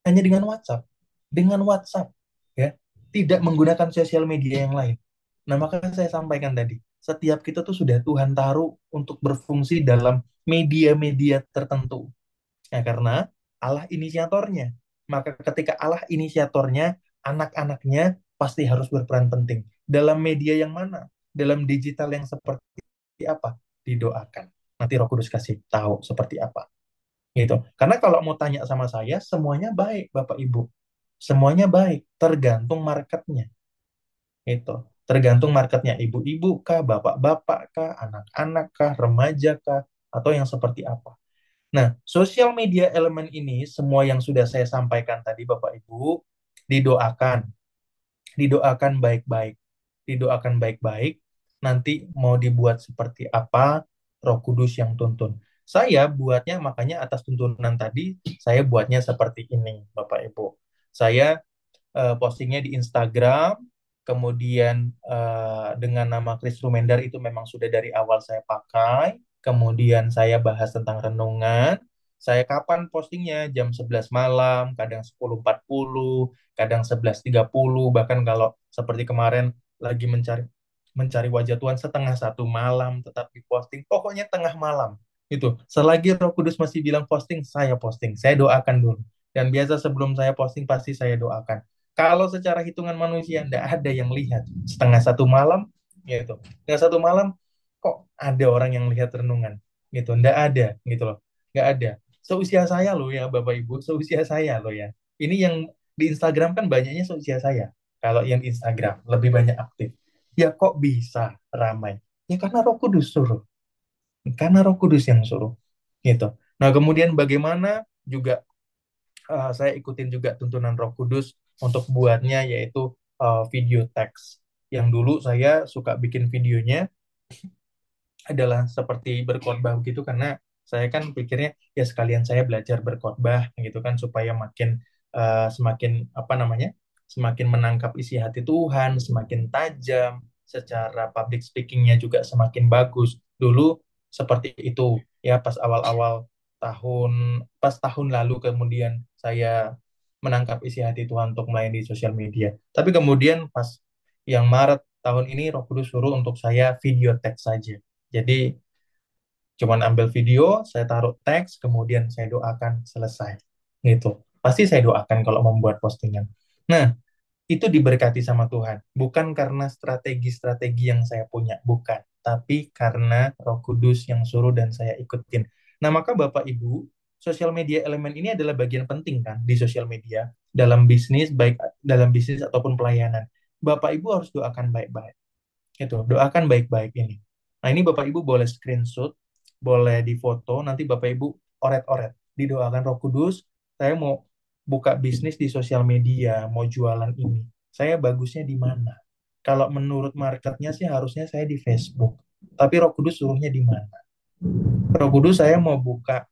S1: hanya dengan WhatsApp, ya, tidak menggunakan sosial media yang lain. Nah, maka saya sampaikan tadi, setiap kita tuh sudah Tuhan taruh untuk berfungsi dalam media-media tertentu. Ya, karena Allah inisiatornya. Maka ketika Allah inisiatornya, anak-anaknya pasti harus berperan penting. Dalam media yang mana? Dalam digital yang seperti apa? Didoakan. Nanti Roh Kudus kasih tahu seperti apa. Gitu. Karena kalau mau tanya sama saya, semuanya baik, Bapak Ibu. Semuanya baik, tergantung marketnya. Itu. Tergantung marketnya, ibu-ibu kah, bapak-bapak kah, anak-anak kah, remaja kah, atau yang seperti apa. Nah, sosial media elemen ini, semua yang sudah saya sampaikan tadi, Bapak Ibu, didoakan. Didoakan baik-baik. Didoakan baik-baik. Nanti mau dibuat seperti apa, Roh Kudus yang tuntun. Saya buatnya, makanya atas tuntunan tadi, saya buatnya seperti ini, Bapak Ibu. Saya postingnya di Instagram, kemudian dengan nama Chris Rumendar itu memang sudah dari awal saya pakai, kemudian saya bahas tentang renungan, saya kapan postingnya jam 11 malam, kadang 10.40, kadang 11.30, bahkan kalau seperti kemarin lagi mencari mencari wajah Tuhan setengah 1 malam tetap diposting, pokoknya tengah malam itu. Selagi Roh Kudus masih bilang posting, saya doakan dulu. Dan biasa sebelum saya posting pasti saya doakan. Kalau secara hitungan manusia tidak ada yang lihat setengah 1 malam, gitu. Setengah 1 malam kok ada orang yang lihat renungan, gitu. Tidak ada, gitu loh. Nggak ada. Seusia saya loh ya, Bapak Ibu. Seusia saya loh ya. Ini yang di Instagram kan banyaknya seusia saya. Kalau yang di Instagram lebih banyak aktif. Ya kok bisa ramai? Ya karena Roh Kudus suruh. Karena Roh Kudus yang suruh. Gitu. Nah, kemudian bagaimana juga saya ikutin juga tuntunan Roh Kudus untuk buatnya yaitu video teks. Yang dulu saya suka bikin videonya adalah seperti berkhotbah begitu karena saya kan pikirnya ya sekalian saya belajar berkhotbah gitu kan supaya makin semakin apa namanya semakin menangkap isi hati Tuhan, semakin tajam, secara public speakingnya juga semakin bagus. Dulu seperti itu ya pas tahun lalu kemudian saya menangkap isi hati Tuhan untuk melayani di sosial media. Tapi kemudian pas Yang Maret tahun ini Roh Kudus suruh untuk saya video teks saja. Jadi cuman ambil video, saya taruh teks, kemudian saya doakan selesai. Gitu. Pasti saya doakan kalau membuat postingan. Nah, itu diberkati sama Tuhan. Bukan karena strategi-strategi yang saya punya, bukan. Tapi karena Roh Kudus yang suruh dan saya ikutin. Nah, maka Bapak Ibu, sosial media elemen ini adalah bagian penting kan di sosial media dalam bisnis, baik dalam bisnis ataupun pelayanan. Bapak Ibu harus doakan baik-baik. Itu, doakan baik-baik ini. Nah, ini Bapak Ibu boleh screenshot, boleh difoto, nanti Bapak Ibu oret-oret. Didoakan Roh Kudus, saya mau buka bisnis di sosial media, mau jualan ini. Saya bagusnya di mana? Kalau menurut marketnya sih harusnya saya di Facebook. Tapi Roh Kudus suruhnya di mana? Roh Kudus saya mau buka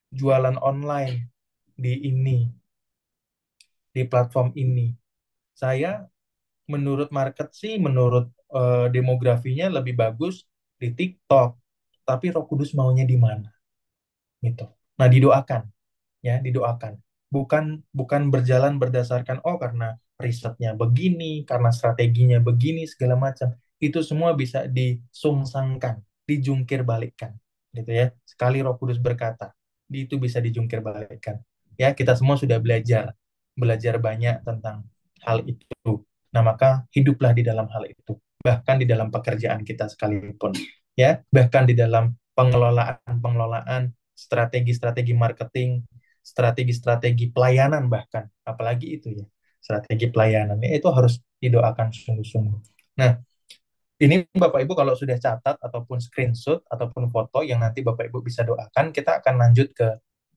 S1: jualan online di ini, di platform ini. Saya menurut market sih, menurut demografinya lebih bagus di TikTok. Tapi Roh Kudus maunya di mana? Gitu. Nah, didoakan ya, didoakan. Bukan bukan berjalan berdasarkan karena risetnya begini, karena strateginya begini segala macam. Itu semua bisa disungsangkan, dijungkir balikkan, gitu ya. Sekali Roh Kudus berkata, itu bisa dijungkir balikkan. Ya, kita semua sudah belajar belajar banyak tentang hal itu. Nah, maka hiduplah di dalam hal itu. Bahkan di dalam pekerjaan kita sekalipun, ya, bahkan di dalam pengelolaan strategi-strategi marketing, strategi-strategi pelayanan bahkan, apalagi itu ya, strategi pelayanan itu harus didoakan sungguh-sungguh. Nah, ini Bapak Ibu kalau sudah catat ataupun screenshot ataupun foto yang nanti Bapak Ibu bisa doakan, kita akan lanjut ke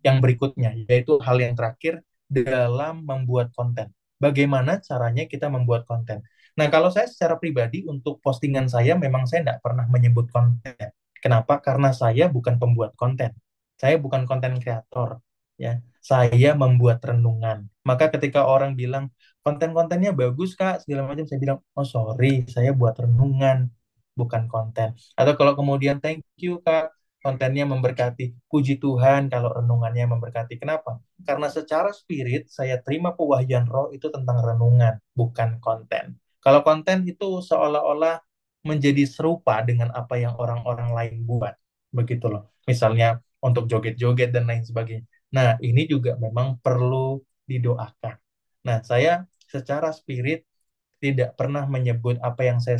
S1: yang berikutnya, yaitu hal yang terakhir dalam membuat konten. Bagaimana caranya kita membuat konten? Nah, kalau saya secara pribadi untuk postingan saya memang saya tidak pernah menyebut konten. Kenapa? Karena saya bukan pembuat konten. Saya bukan konten kreator, ya. Saya membuat renungan. Maka ketika orang bilang konten-kontennya bagus Kak, segala macam, saya bilang, oh sorry, saya buat renungan, bukan konten. Atau kalau kemudian thank you Kak, kontennya memberkati, puji Tuhan kalau renungannya memberkati. Kenapa? Karena secara spirit saya terima pewahyuan roh itu tentang renungan, bukan konten. Kalau konten itu seolah-olah menjadi serupa dengan apa yang orang-orang lain buat. Begitu loh. Misalnya untuk joget-joget dan lain sebagainya. Nah, ini juga memang perlu didoakan. Nah, saya secara spirit tidak pernah menyebut apa yang saya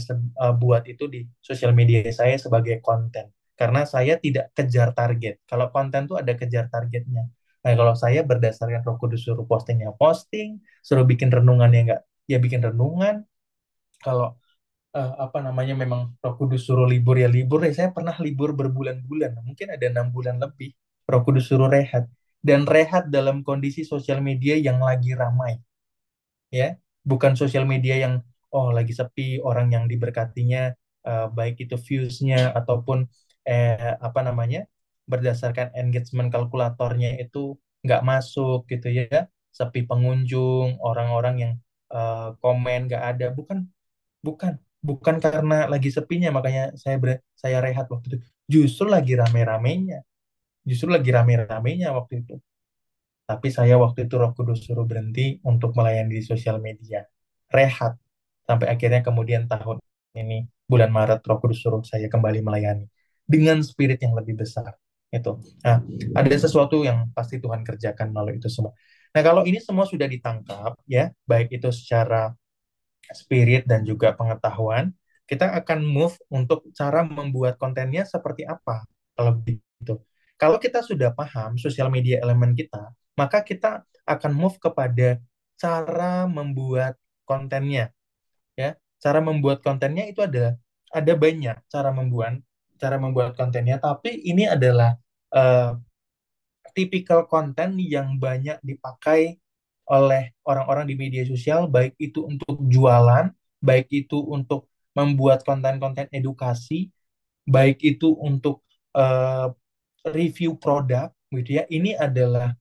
S1: buat itu di sosial media saya sebagai konten. Karena saya tidak kejar target. Kalau konten tuh ada kejar targetnya. Nah, kalau saya berdasarkan Roh Kudus suruh postingnya posting, suruh bikin renungan ya enggak, ya bikin renungan. Kalau apa namanya memang Roh Kudus suruh libur ya libur ya. Saya pernah libur berbulan-bulan, mungkin ada 6 bulan lebih. Roh Kudus suruh rehat dan rehat dalam kondisi sosial media yang lagi ramai, ya, bukan sosial media yang lagi sepi, orang yang diberkatinya baik itu views-nya ataupun apa namanya berdasarkan engagement kalkulatornya itu nggak masuk gitu ya, sepi pengunjung, orang-orang yang komen nggak ada, bukan bukan bukan karena lagi sepinya makanya saya rehat waktu itu, justru lagi rame-ramenya, justru lagi rame-ramenya waktu itu. Tapi saya waktu itu Roh Kudus suruh berhenti untuk melayani di sosial media. Rehat. Sampai akhirnya kemudian tahun ini, bulan Maret, Roh Kudus suruh saya kembali melayani. Dengan spirit yang lebih besar. Itu. Nah, ada sesuatu yang pasti Tuhan kerjakan melalui itu semua. Nah, kalau ini semua sudah ditangkap, ya, baik itu secara spirit dan juga pengetahuan, kita akan move untuk cara membuat kontennya seperti apa. Kalau begitu. Kalau kita sudah paham sosial media elemen kita, maka kita akan move kepada cara membuat kontennya, ya. Cara membuat kontennya itu ada banyak cara membuat kontennya, tapi ini adalah eh, tipikal konten yang banyak dipakai oleh orang-orang di media sosial, baik itu untuk jualan, baik itu untuk membuat konten-konten edukasi, baik itu untuk eh, review produk, gitu ya. Ini adalah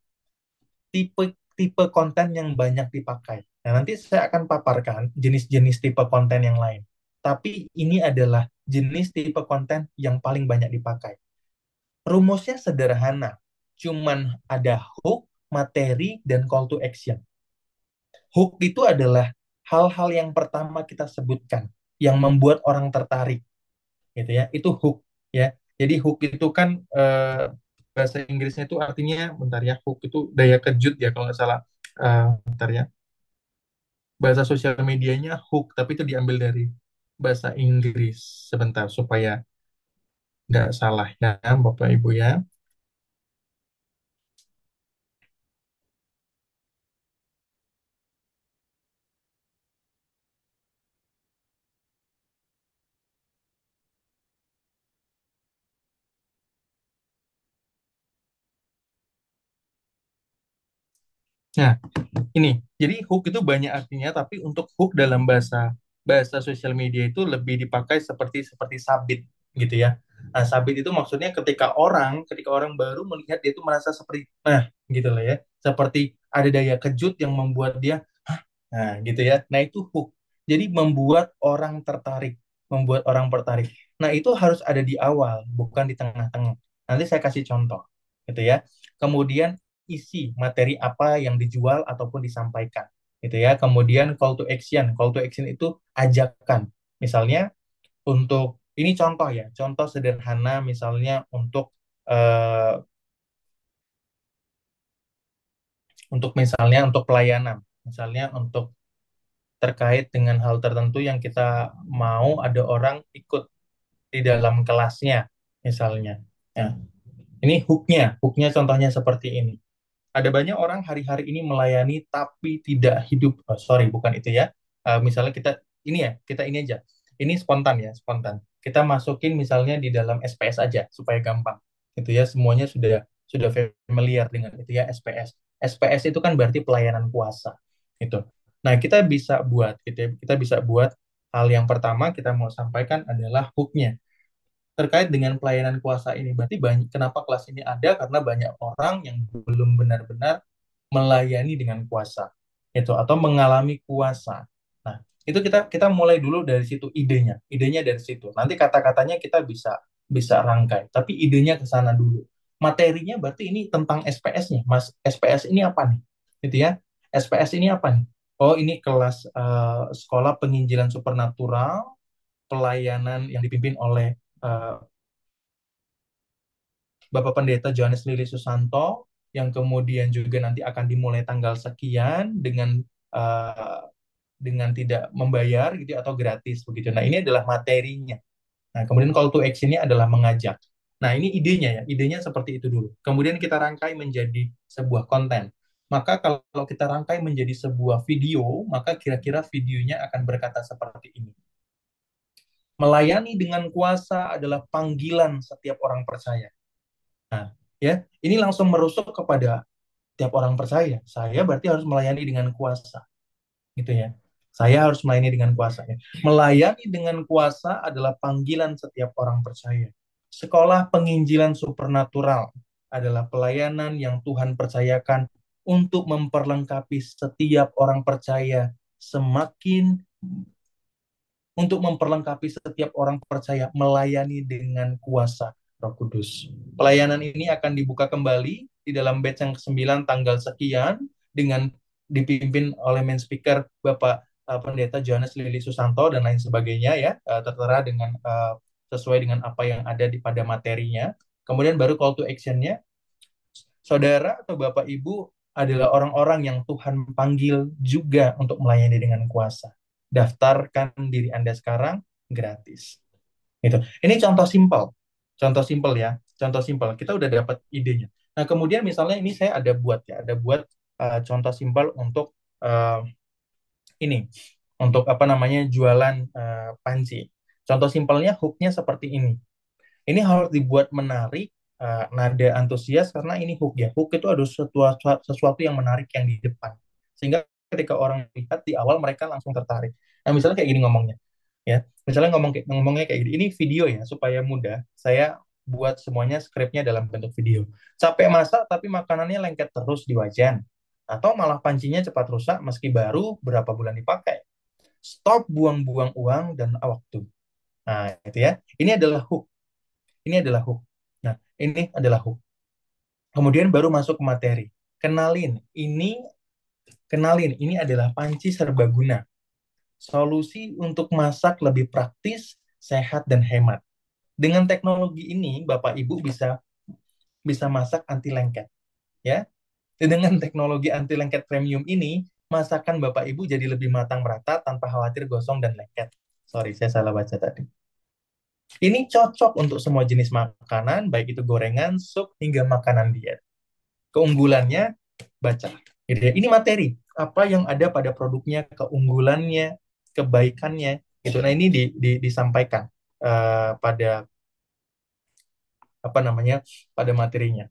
S1: tipe tipe konten yang banyak dipakai. Nah, nanti saya akan paparkan jenis-jenis tipe konten yang lain. Tapi ini adalah jenis tipe konten yang paling banyak dipakai. Rumusnya sederhana, cuman ada hook, materi, dan call to action. Hook itu adalah hal-hal yang pertama kita sebutkan yang membuat orang tertarik gitu ya, itu hook ya. Jadi hook itu kan bahasa Inggrisnya itu artinya, bentar ya, hook itu daya kejut ya kalau nggak salah. Bentar ya, bahasa sosial medianya hook, tapi itu diambil dari bahasa Inggris. Sebentar supaya nggak salah ya, Bapak Ibu ya. Nah, ini, jadi hook itu banyak artinya, tapi untuk hook dalam bahasa bahasa sosial media itu lebih dipakai seperti seperti sabit gitu ya. Nah, sabit itu maksudnya ketika orang baru melihat dia itu merasa seperti, nah gitu lah ya, seperti ada daya kejut yang membuat dia, nah gitu ya. Nah itu hook. Jadi membuat orang tertarik. Nah itu harus ada di awal, bukan di tengah-tengah. Nanti saya kasih contoh, gitu ya. Kemudian isi materi apa yang dijual ataupun disampaikan, gitu ya. Kemudian call to action itu ajakan. Misalnya untuk ini contoh ya, contoh sederhana misalnya untuk misalnya untuk pelayanan, misalnya untuk terkait dengan hal tertentu yang kita mau ada orang ikut di dalam kelasnya, misalnya. Ya, ini hooknya contohnya seperti ini. Ada banyak orang hari-hari ini melayani tapi tidak hidup. Oh, sorry, bukan itu ya. Misalnya kita ini aja. Ini spontan ya, spontan. Kita masukin misalnya di dalam SPS aja supaya gampang. Itu ya, semuanya sudah familiar dengan itu ya, SPS. SPS itu kan berarti pelayanan kuasa. Itu. Nah, kita bisa buat hal yang pertama kita mau sampaikan adalah hooknya terkait dengan pelayanan kuasa ini. Berarti kenapa kelas ini ada? Karena banyak orang yang belum benar-benar melayani dengan kuasa, itu atau mengalami kuasa. Nah, itu kita kita mulai dulu dari situ, idenya dari situ. Nanti kata-katanya kita bisa bisa rangkai, tapi idenya ke sana dulu. Materinya berarti ini tentang SPS-nya, Mas. SPS ini apa nih? Gitu ya. SPS ini apa nih? Oh, ini kelas sekolah penginjilan supernatural, pelayanan yang dipimpin oleh eh, Bapak Pendeta Johannes Lili Susanto, yang kemudian juga nanti akan dimulai tanggal sekian eh, dengan tidak membayar gitu atau gratis begitu. Nah, ini adalah materinya. Nah, kemudian call to action-nya adalah mengajak. Nah, ini idenya ya. Idenya seperti itu dulu. Kemudian kita rangkai menjadi sebuah konten. Maka kalau kita rangkai menjadi sebuah video, maka kira-kira videonya akan berkata seperti ini. Melayani dengan kuasa adalah panggilan setiap orang percaya. Nah, ya, ini langsung merusuk kepada tiap orang percaya. Saya berarti harus melayani dengan kuasa, gitu ya. Saya harus melayani dengan kuasa. Ya. Melayani dengan kuasa adalah panggilan setiap orang percaya. Sekolah penginjilan supernatural adalah pelayanan yang Tuhan percayakan untuk memperlengkapi setiap orang percaya semakin untuk memperlengkapi setiap orang percaya melayani dengan kuasa Roh Kudus. Pelayanan ini akan dibuka kembali di dalam batch yang ke-9 tanggal sekian dengan dipimpin oleh main speaker Bapak Pendeta Johannes Lili Susanto dan lain sebagainya ya, tertera dengan sesuai dengan apa yang ada pada materinya. Kemudian baru call to action-nya, saudara atau Bapak Ibu adalah orang-orang yang Tuhan panggil juga untuk melayani dengan kuasa. Daftarkan diri Anda sekarang gratis. Gitu. Ini contoh simpel. Contoh simpel ya. Contoh simpel. Kita udah dapat idenya. Nah, kemudian misalnya ini saya ada buat contoh simpel untuk ini. Untuk apa namanya jualan panci. Contoh simpelnya hooknya seperti ini. Ini harus dibuat menarik, nada antusias karena ini hook ya. Hook itu ada sesuatu yang menarik yang di depan. Sehingga ketika orang lihat di awal mereka langsung tertarik. Nah, misalnya kayak gini ngomongnya. Ya, misalnya ngomongnya kayak gini. Ini video ya supaya mudah. Saya buat semuanya skripnya dalam bentuk video. Capek masak tapi makanannya lengket terus di wajan. Atau malah pancinya cepat rusak meski baru berapa bulan dipakai. Stop buang-buang uang dan waktu. Nah, itu ya. Ini adalah hook. Ini adalah hook. Nah, ini adalah hook. Kemudian baru masuk ke materi. Kenalin, ini adalah panci serbaguna. Solusi untuk masak lebih praktis, sehat, dan hemat. Dengan teknologi ini, Bapak Ibu bisa bisa masak anti lengket, ya. Dengan teknologi anti lengket premium ini, masakan Bapak Ibu jadi lebih matang merata tanpa khawatir gosong dan lengket. Sorry, saya salah baca tadi. Ini cocok untuk semua jenis makanan, baik itu gorengan, sup, hingga makanan diet. Keunggulannya, baca. Gitu ya. Ini materi. Apa yang ada pada produknya, keunggulannya, kebaikannya. Gitu. Nah, ini disampaikan pada apa namanya, pada materinya.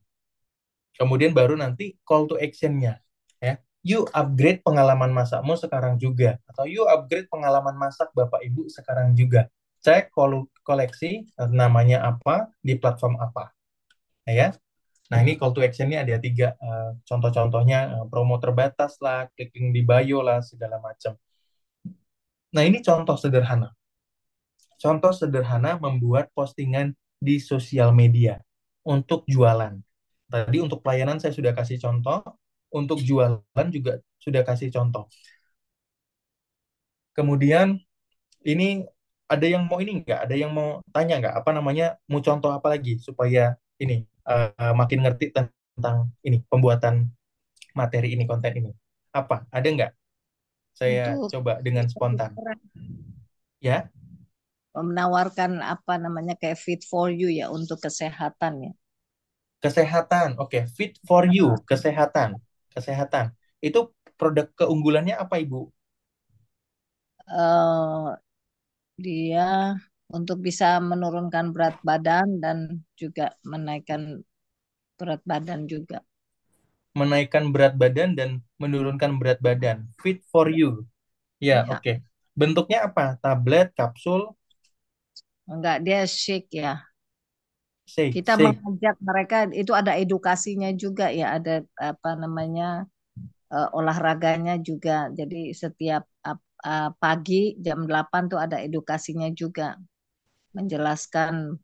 S1: Kemudian baru nanti call to action-nya. Ya. You upgrade pengalaman masakmu sekarang juga. Atau you upgrade pengalaman masak Bapak Ibu sekarang juga. Cek koleksi namanya apa, di platform apa. Ya. Nah, ini call to action-nya ada tiga. Contoh-contohnya promo terbatas lah, clicking di bio lah, segala macam. Nah, ini contoh sederhana. Contoh sederhana membuat postingan di sosial media untuk jualan. Tadi untuk pelayanan saya sudah kasih contoh, untuk jualan juga sudah kasih contoh. Kemudian ini ada yang mau ini nggak? Ada yang mau tanya nggak? Apa namanya? Mau contoh apa lagi supaya ini makin ngerti tentang ini pembuatan materi ini, konten ini. Apa? Ada nggak? Saya
S2: Itu
S1: coba dengan spontan. Ya,
S2: menawarkan apa namanya kayak fit for you ya untuk kesehatan ya.
S1: kesehatan. Oke, fit for you, kesehatan. Kesehatan. Itu produk keunggulannya apa, Ibu?
S2: eh Dia untuk bisa menurunkan berat badan dan juga menaikkan berat badan juga.
S1: Menaikkan berat badan dan menurunkan berat badan. Fit for you. Ya,
S2: Ya,
S1: oke. Bentuknya apa? Tablet, kapsul,
S2: enggak dia shake ya. Kita
S1: shake.
S2: mengajak mereka itu ada edukasinya juga ya, ada apa namanya olahraganya juga. Jadi setiap pagi jam 8 tuh ada edukasinya juga menjelaskan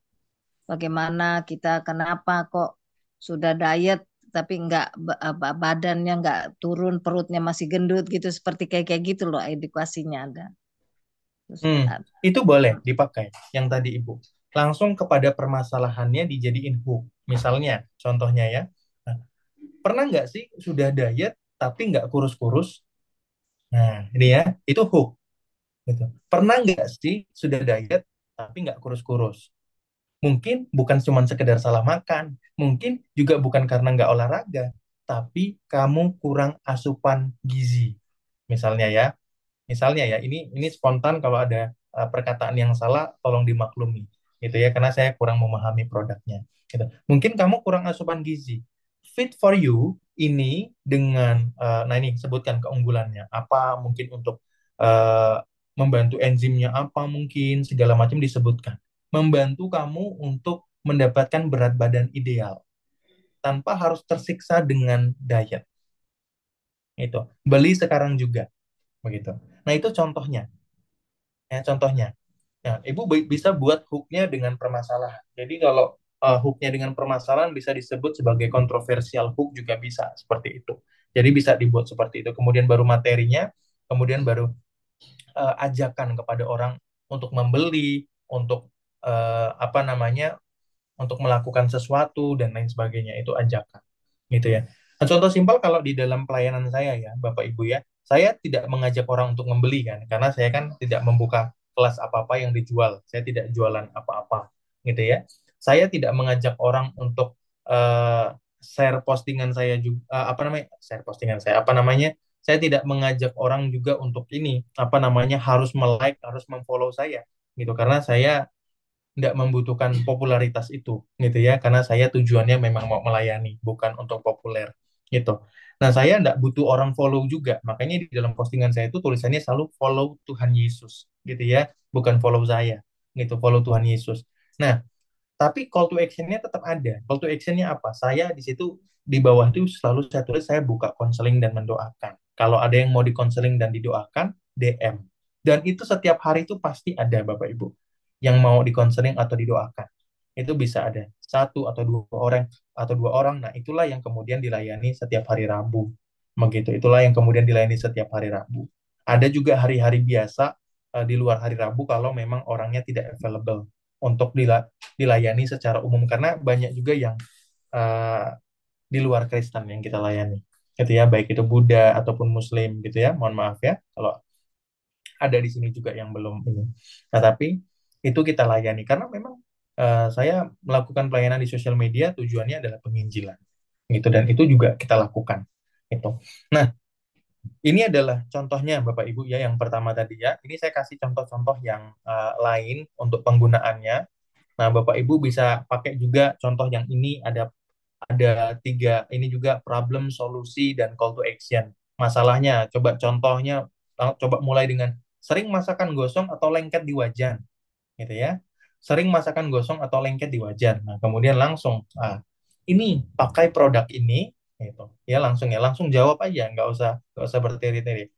S2: bagaimana kita kenapa kok sudah diet tapi nggak badannya nggak turun, perutnya masih gendut gitu, seperti kayak kayak gitu loh edukasinya ada. Terus,
S1: Hmm, itu boleh dipakai. Yang tadi Ibu. Langsung kepada permasalahannya dijadiin hook. Misalnya, contohnya ya. Nah, pernah nggak sih sudah diet tapi nggak kurus-kurus? Nah, ini ya, itu hook. Gitu. Pernah nggak sih sudah diet tapi nggak kurus-kurus? Mungkin bukan cuma sekedar salah makan, mungkin juga bukan karena nggak olahraga, tapi kamu kurang asupan gizi. Misalnya ya, ini spontan kalau ada perkataan yang salah, tolong dimaklumi, gitu ya, karena saya kurang memahami produknya. Gitu. Mungkin kamu kurang asupan gizi. Fit for you ini dengan, nah ini sebutkan keunggulannya, apa mungkin untuk eh, membantu enzimnya apa mungkin segala macam disebutkan. Membantu kamu untuk mendapatkan berat badan ideal tanpa harus tersiksa dengan diet. Itu beli sekarang juga begitu. Nah itu contohnya. Ya, contohnya. Nah, Ibu bisa buat hooknya dengan permasalahan. Jadi kalau hooknya dengan permasalahan bisa disebut sebagai kontroversial hook juga bisa seperti itu. Jadi bisa dibuat seperti itu. Kemudian baru materinya, kemudian baru ajakan kepada orang untuk membeli, untuk apa namanya, untuk melakukan sesuatu dan lain sebagainya. Itu ajakan, gitu ya. Nah, contoh simpel kalau di dalam pelayanan saya ya, Bapak Ibu ya, saya tidak mengajak orang untuk membeli kan, karena saya kan tidak membuka kelas apa-apa yang dijual. Saya tidak jualan apa-apa, gitu ya. Saya tidak mengajak orang untuk share postingan saya juga, apa namanya, share postingan saya, apa namanya, saya tidak mengajak orang juga untuk ini, apa namanya, harus like, harus memfollow saya, gitu. Karena saya tidak membutuhkan popularitas itu, gitu ya, karena saya tujuannya memang mau melayani, bukan untuk populer, gitu. Nah, saya tidak butuh orang follow juga, makanya di dalam postingan saya itu tulisannya selalu follow Tuhan Yesus, gitu ya, bukan follow saya, gitu, follow Tuhan Yesus. Nah, tapi call to action-nya tetap ada. Call to action-nya apa? Saya di situ di bawah itu selalu saya tulis saya buka konseling dan mendoakan. Kalau ada yang mau dikonseling dan didoakan, DM. Dan itu setiap hari itu pasti ada Bapak Ibu yang mau dikonseling atau didoakan. Itu bisa ada satu atau dua orang. Nah, itulah yang kemudian dilayani setiap hari Rabu. Begitu. Itulah yang kemudian dilayani setiap hari Rabu. Ada juga hari-hari biasa di luar hari Rabu kalau memang orangnya tidak available untuk dilayani secara umum karena banyak juga yang eh, di luar Kristen yang kita layani gitu ya, baik itu Buddha ataupun Muslim gitu ya, mohon maaf ya kalau ada di sini juga yang belum ini. Nah, tapi itu kita layani karena memang saya melakukan pelayanan di sosial media tujuannya adalah penginjilan gitu, dan itu juga kita lakukan itu. Nah, ini adalah contohnya Bapak Ibu ya, yang pertama tadi ya. Ini saya kasih contoh-contoh yang lain untuk penggunaannya. Nah, Bapak Ibu bisa pakai juga contoh yang ini, ada tiga ini juga, problem, solusi, dan call to action. Masalahnya, coba contohnya, coba mulai dengan sering masakan gosong atau lengket di wajan, gitu ya. Sering masakan gosong atau lengket di wajan. Nah, kemudian langsung, ini pakai produk ini, gitu. Ya langsung jawab aja, nggak usah berteri-teri.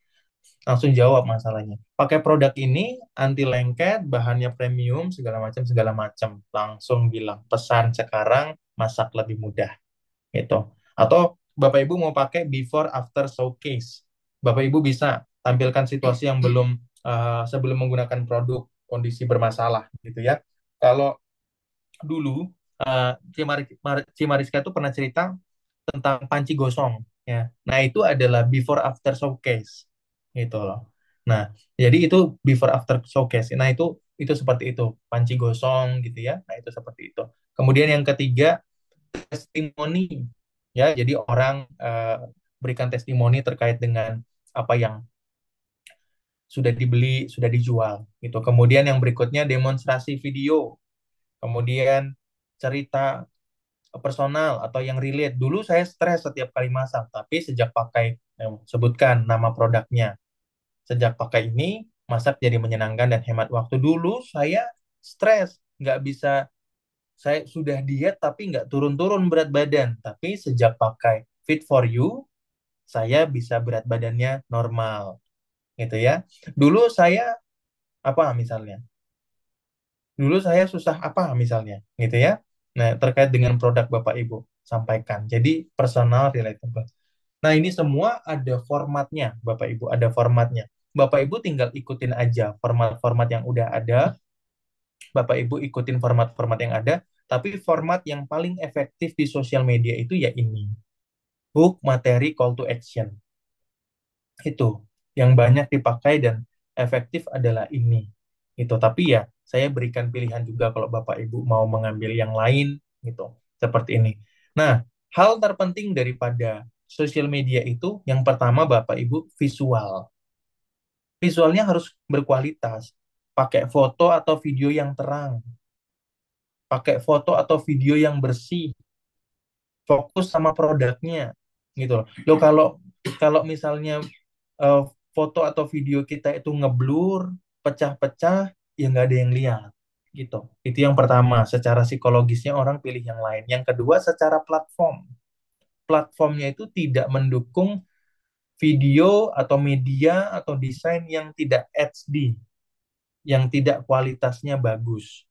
S1: Langsung jawab masalahnya. Pakai produk ini anti lengket, bahannya premium, segala macam segala macam. Langsung bilang pesan sekarang, masak lebih mudah gitu. Atau Bapak Ibu mau pakai before after showcase. Bapak Ibu bisa tampilkan situasi yang belum sebelum menggunakan produk, kondisi bermasalah gitu ya. Kalau dulu Cimariska itu pernah cerita tentang panci gosong ya. Nah, itu adalah before after showcase gitu loh. Nah, jadi itu before after showcase. Nah, itu seperti itu, panci gosong gitu ya. Nah, itu seperti itu. Kemudian yang ketiga, testimoni ya. Jadi orang berikan testimoni terkait dengan apa yang sudah dibeli, sudah dijual gitu. Kemudian yang berikutnya demonstrasi video. Kemudian cerita personal atau yang relate. Dulu saya stres setiap kali masak, tapi sejak pakai sebutkan nama produknya. Sejak pakai ini, masak jadi menyenangkan dan hemat waktu. Dulu saya stres, nggak bisa, saya sudah diet tapi nggak turun-turun berat badan. Tapi sejak pakai Fit for You, saya bisa berat badannya normal, gitu ya. Dulu saya apa misalnya? Dulu saya susah apa misalnya, gitu ya. Nah, terkait dengan produk Bapak Ibu sampaikan. Jadi personal relatable. Nah, ini semua ada formatnya, Bapak Ibu, ada formatnya. Bapak Ibu tinggal ikutin aja format-format yang udah ada. Bapak Ibu ikutin format-format yang ada, tapi format yang paling efektif di sosial media itu ya ini. Hook, materi, call to action. Itu yang banyak dipakai dan efektif adalah ini. Itu. Tapi ya, saya berikan pilihan juga kalau Bapak Ibu mau mengambil yang lain gitu. Seperti ini. Nah, hal terpenting daripada sosial media itu yang pertama Bapak Ibu visual. Visualnya harus berkualitas. Pakai foto atau video yang terang, pakai foto atau video yang bersih, fokus sama produknya gitu loh. Loh, kalau kalau misalnya eh, foto atau video kita itu ngeblur, pecah-pecah, ya nggak ada yang lihat gitu. Itu yang pertama, secara psikologisnya orang pilih yang lain. Yang kedua, secara platform. Platformnya itu tidak mendukung video atau media atau desain yang tidak HD, yang tidak kualitasnya bagus.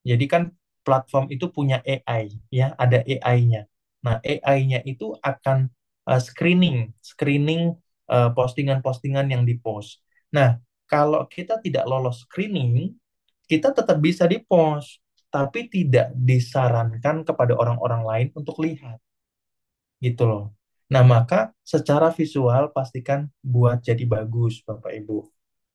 S1: Jadi kan platform itu punya AI, ya, ada AI-nya. Nah, AI-nya itu akan screening postingan-postingan yang dipost. Nah, kalau kita tidak lolos screening, kita tetap bisa dipost, tapi tidak disarankan kepada orang-orang lain untuk lihat, gitu loh. Nah, maka secara visual pastikan buat jadi bagus, Bapak Ibu.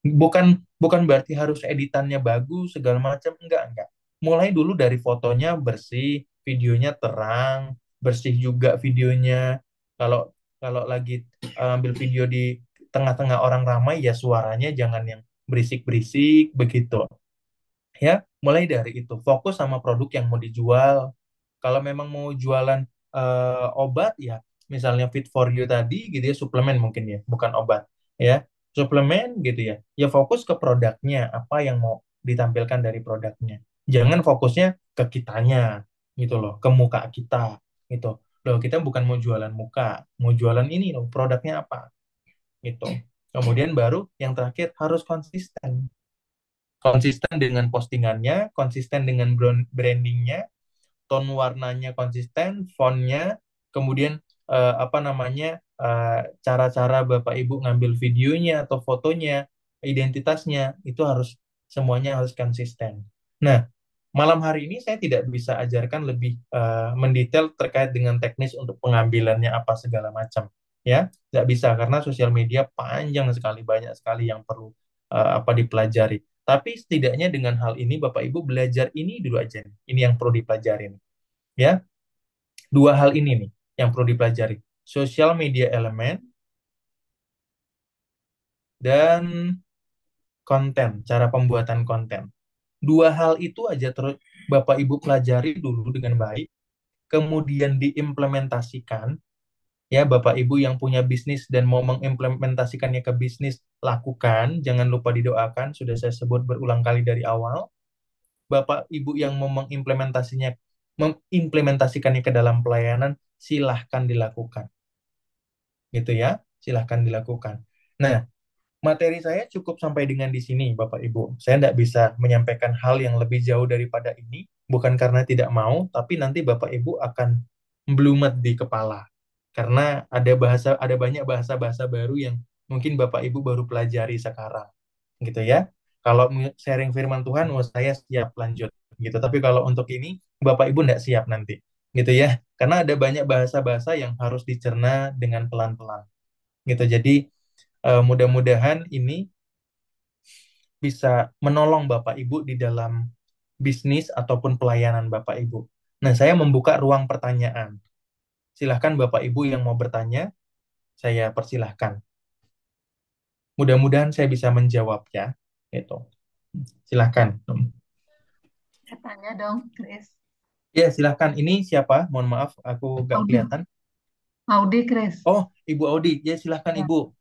S1: Bukan bukan berarti harus editannya bagus segala macam, enggak. Mulai dulu dari fotonya bersih, videonya terang, bersih juga videonya. Kalau kalau lagi ambil video di tengah-tengah orang ramai, ya suaranya jangan yang berisik-berisik begitu. Ya, mulai dari itu fokus sama produk yang mau dijual. Kalau memang mau jualan obat ya, misalnya Fit for You tadi gitu ya, suplemen mungkin ya, bukan obat ya, suplemen gitu ya. Ya fokus ke produknya, apa yang mau ditampilkan dari produknya. Jangan fokusnya ke kitanya gitu loh, ke muka kita gitu. Loh, kita bukan mau jualan muka, mau jualan ini loh, produknya apa gitu. Kemudian baru yang terakhir harus konsisten. Konsisten dengan postingannya, konsisten dengan brandingnya, tone warnanya konsisten, fontnya, kemudian apa namanya, cara-cara Bapak Ibu ngambil videonya atau fotonya, identitasnya itu harus semuanya harus konsisten. Nah, malam hari ini saya tidak bisa ajarkan lebih mendetail terkait dengan teknis untuk pengambilannya apa segala macam, ya, nggak bisa karena sosial media panjang sekali, banyak sekali yang perlu apa dipelajari. Tapi setidaknya dengan hal ini Bapak Ibu belajar ini dulu aja nih. Ini yang perlu dipelajarin, ya. Dua hal ini nih yang perlu dipelajari. Social media elemen dan konten, cara pembuatan konten. Dua hal itu aja terus Bapak Ibu pelajari dulu dengan baik, kemudian diimplementasikan. Ya, Bapak Ibu yang punya bisnis dan mau mengimplementasikannya ke bisnis, lakukan. Jangan lupa didoakan, sudah saya sebut berulang kali dari awal. Bapak Ibu yang mau mengimplementasikannya ke dalam pelayanan, silahkan dilakukan. Gitu ya, silahkan dilakukan. Nah, materi saya cukup sampai dengan di sini, Bapak Ibu. Saya tidak bisa menyampaikan hal yang lebih jauh daripada ini, bukan karena tidak mau, tapi nanti Bapak Ibu akan melumet di kepala. Karena ada banyak bahasa-bahasa baru yang mungkin Bapak Ibu baru pelajari sekarang, gitu ya. Kalau sharing firman Tuhan, oh saya siap lanjut, gitu. Tapi kalau untuk ini, Bapak Ibu tidak siap nanti, gitu ya. Karena ada banyak bahasa-bahasa yang harus dicerna dengan pelan-pelan, gitu. Jadi mudah-mudahan ini bisa menolong Bapak Ibu di dalam bisnis ataupun pelayanan Bapak Ibu. Nah, saya membuka ruang pertanyaan. Silahkan Bapak Ibu yang mau bertanya, saya persilahkan. Mudah-mudahan saya bisa menjawab ya. Itu. Silahkan.
S3: Saya tanya dong, Chris.
S1: Ya, silahkan. Ini siapa? Mohon maaf, aku nggak
S3: Audi,
S1: kelihatan.
S3: Audi, Chris.
S1: Oh, Ibu Audi. Ya, silahkan
S3: Ya.
S1: Ibu.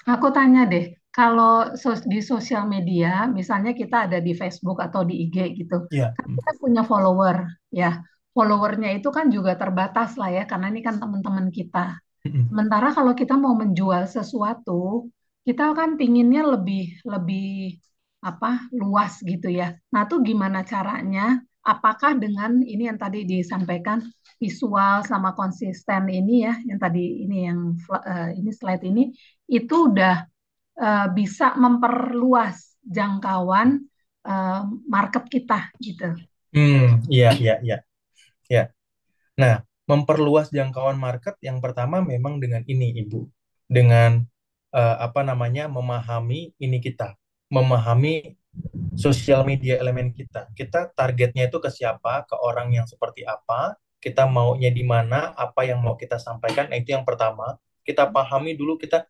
S3: Aku tanya deh, kalau di sosial media, misalnya kita ada di Facebook atau di IG gitu,
S1: Ya.
S3: kan kita punya follower, ya. Followernya itu kan juga terbatas lah ya, karena ini kan teman-teman kita. Sementara kalau kita mau menjual sesuatu, kita kan pinginnya lebih lebih apa luas gitu ya. Nah, tuh gimana caranya? Apakah dengan ini yang tadi disampaikan visual sama konsisten ini ya, yang tadi ini yang ini slide ini itu udah bisa memperluas jangkauan eh, market kita gitu.
S1: Iya, iya, iya. Ya. Nah, memperluas jangkauan market yang pertama memang dengan ini, Ibu. Dengan apa namanya, memahami ini kita. Memahami sosial media elemen kita. Kita targetnya itu ke siapa, ke orang yang seperti apa, kita maunya di mana, apa yang mau kita sampaikan. Nah, itu yang pertama. Kita pahami dulu kita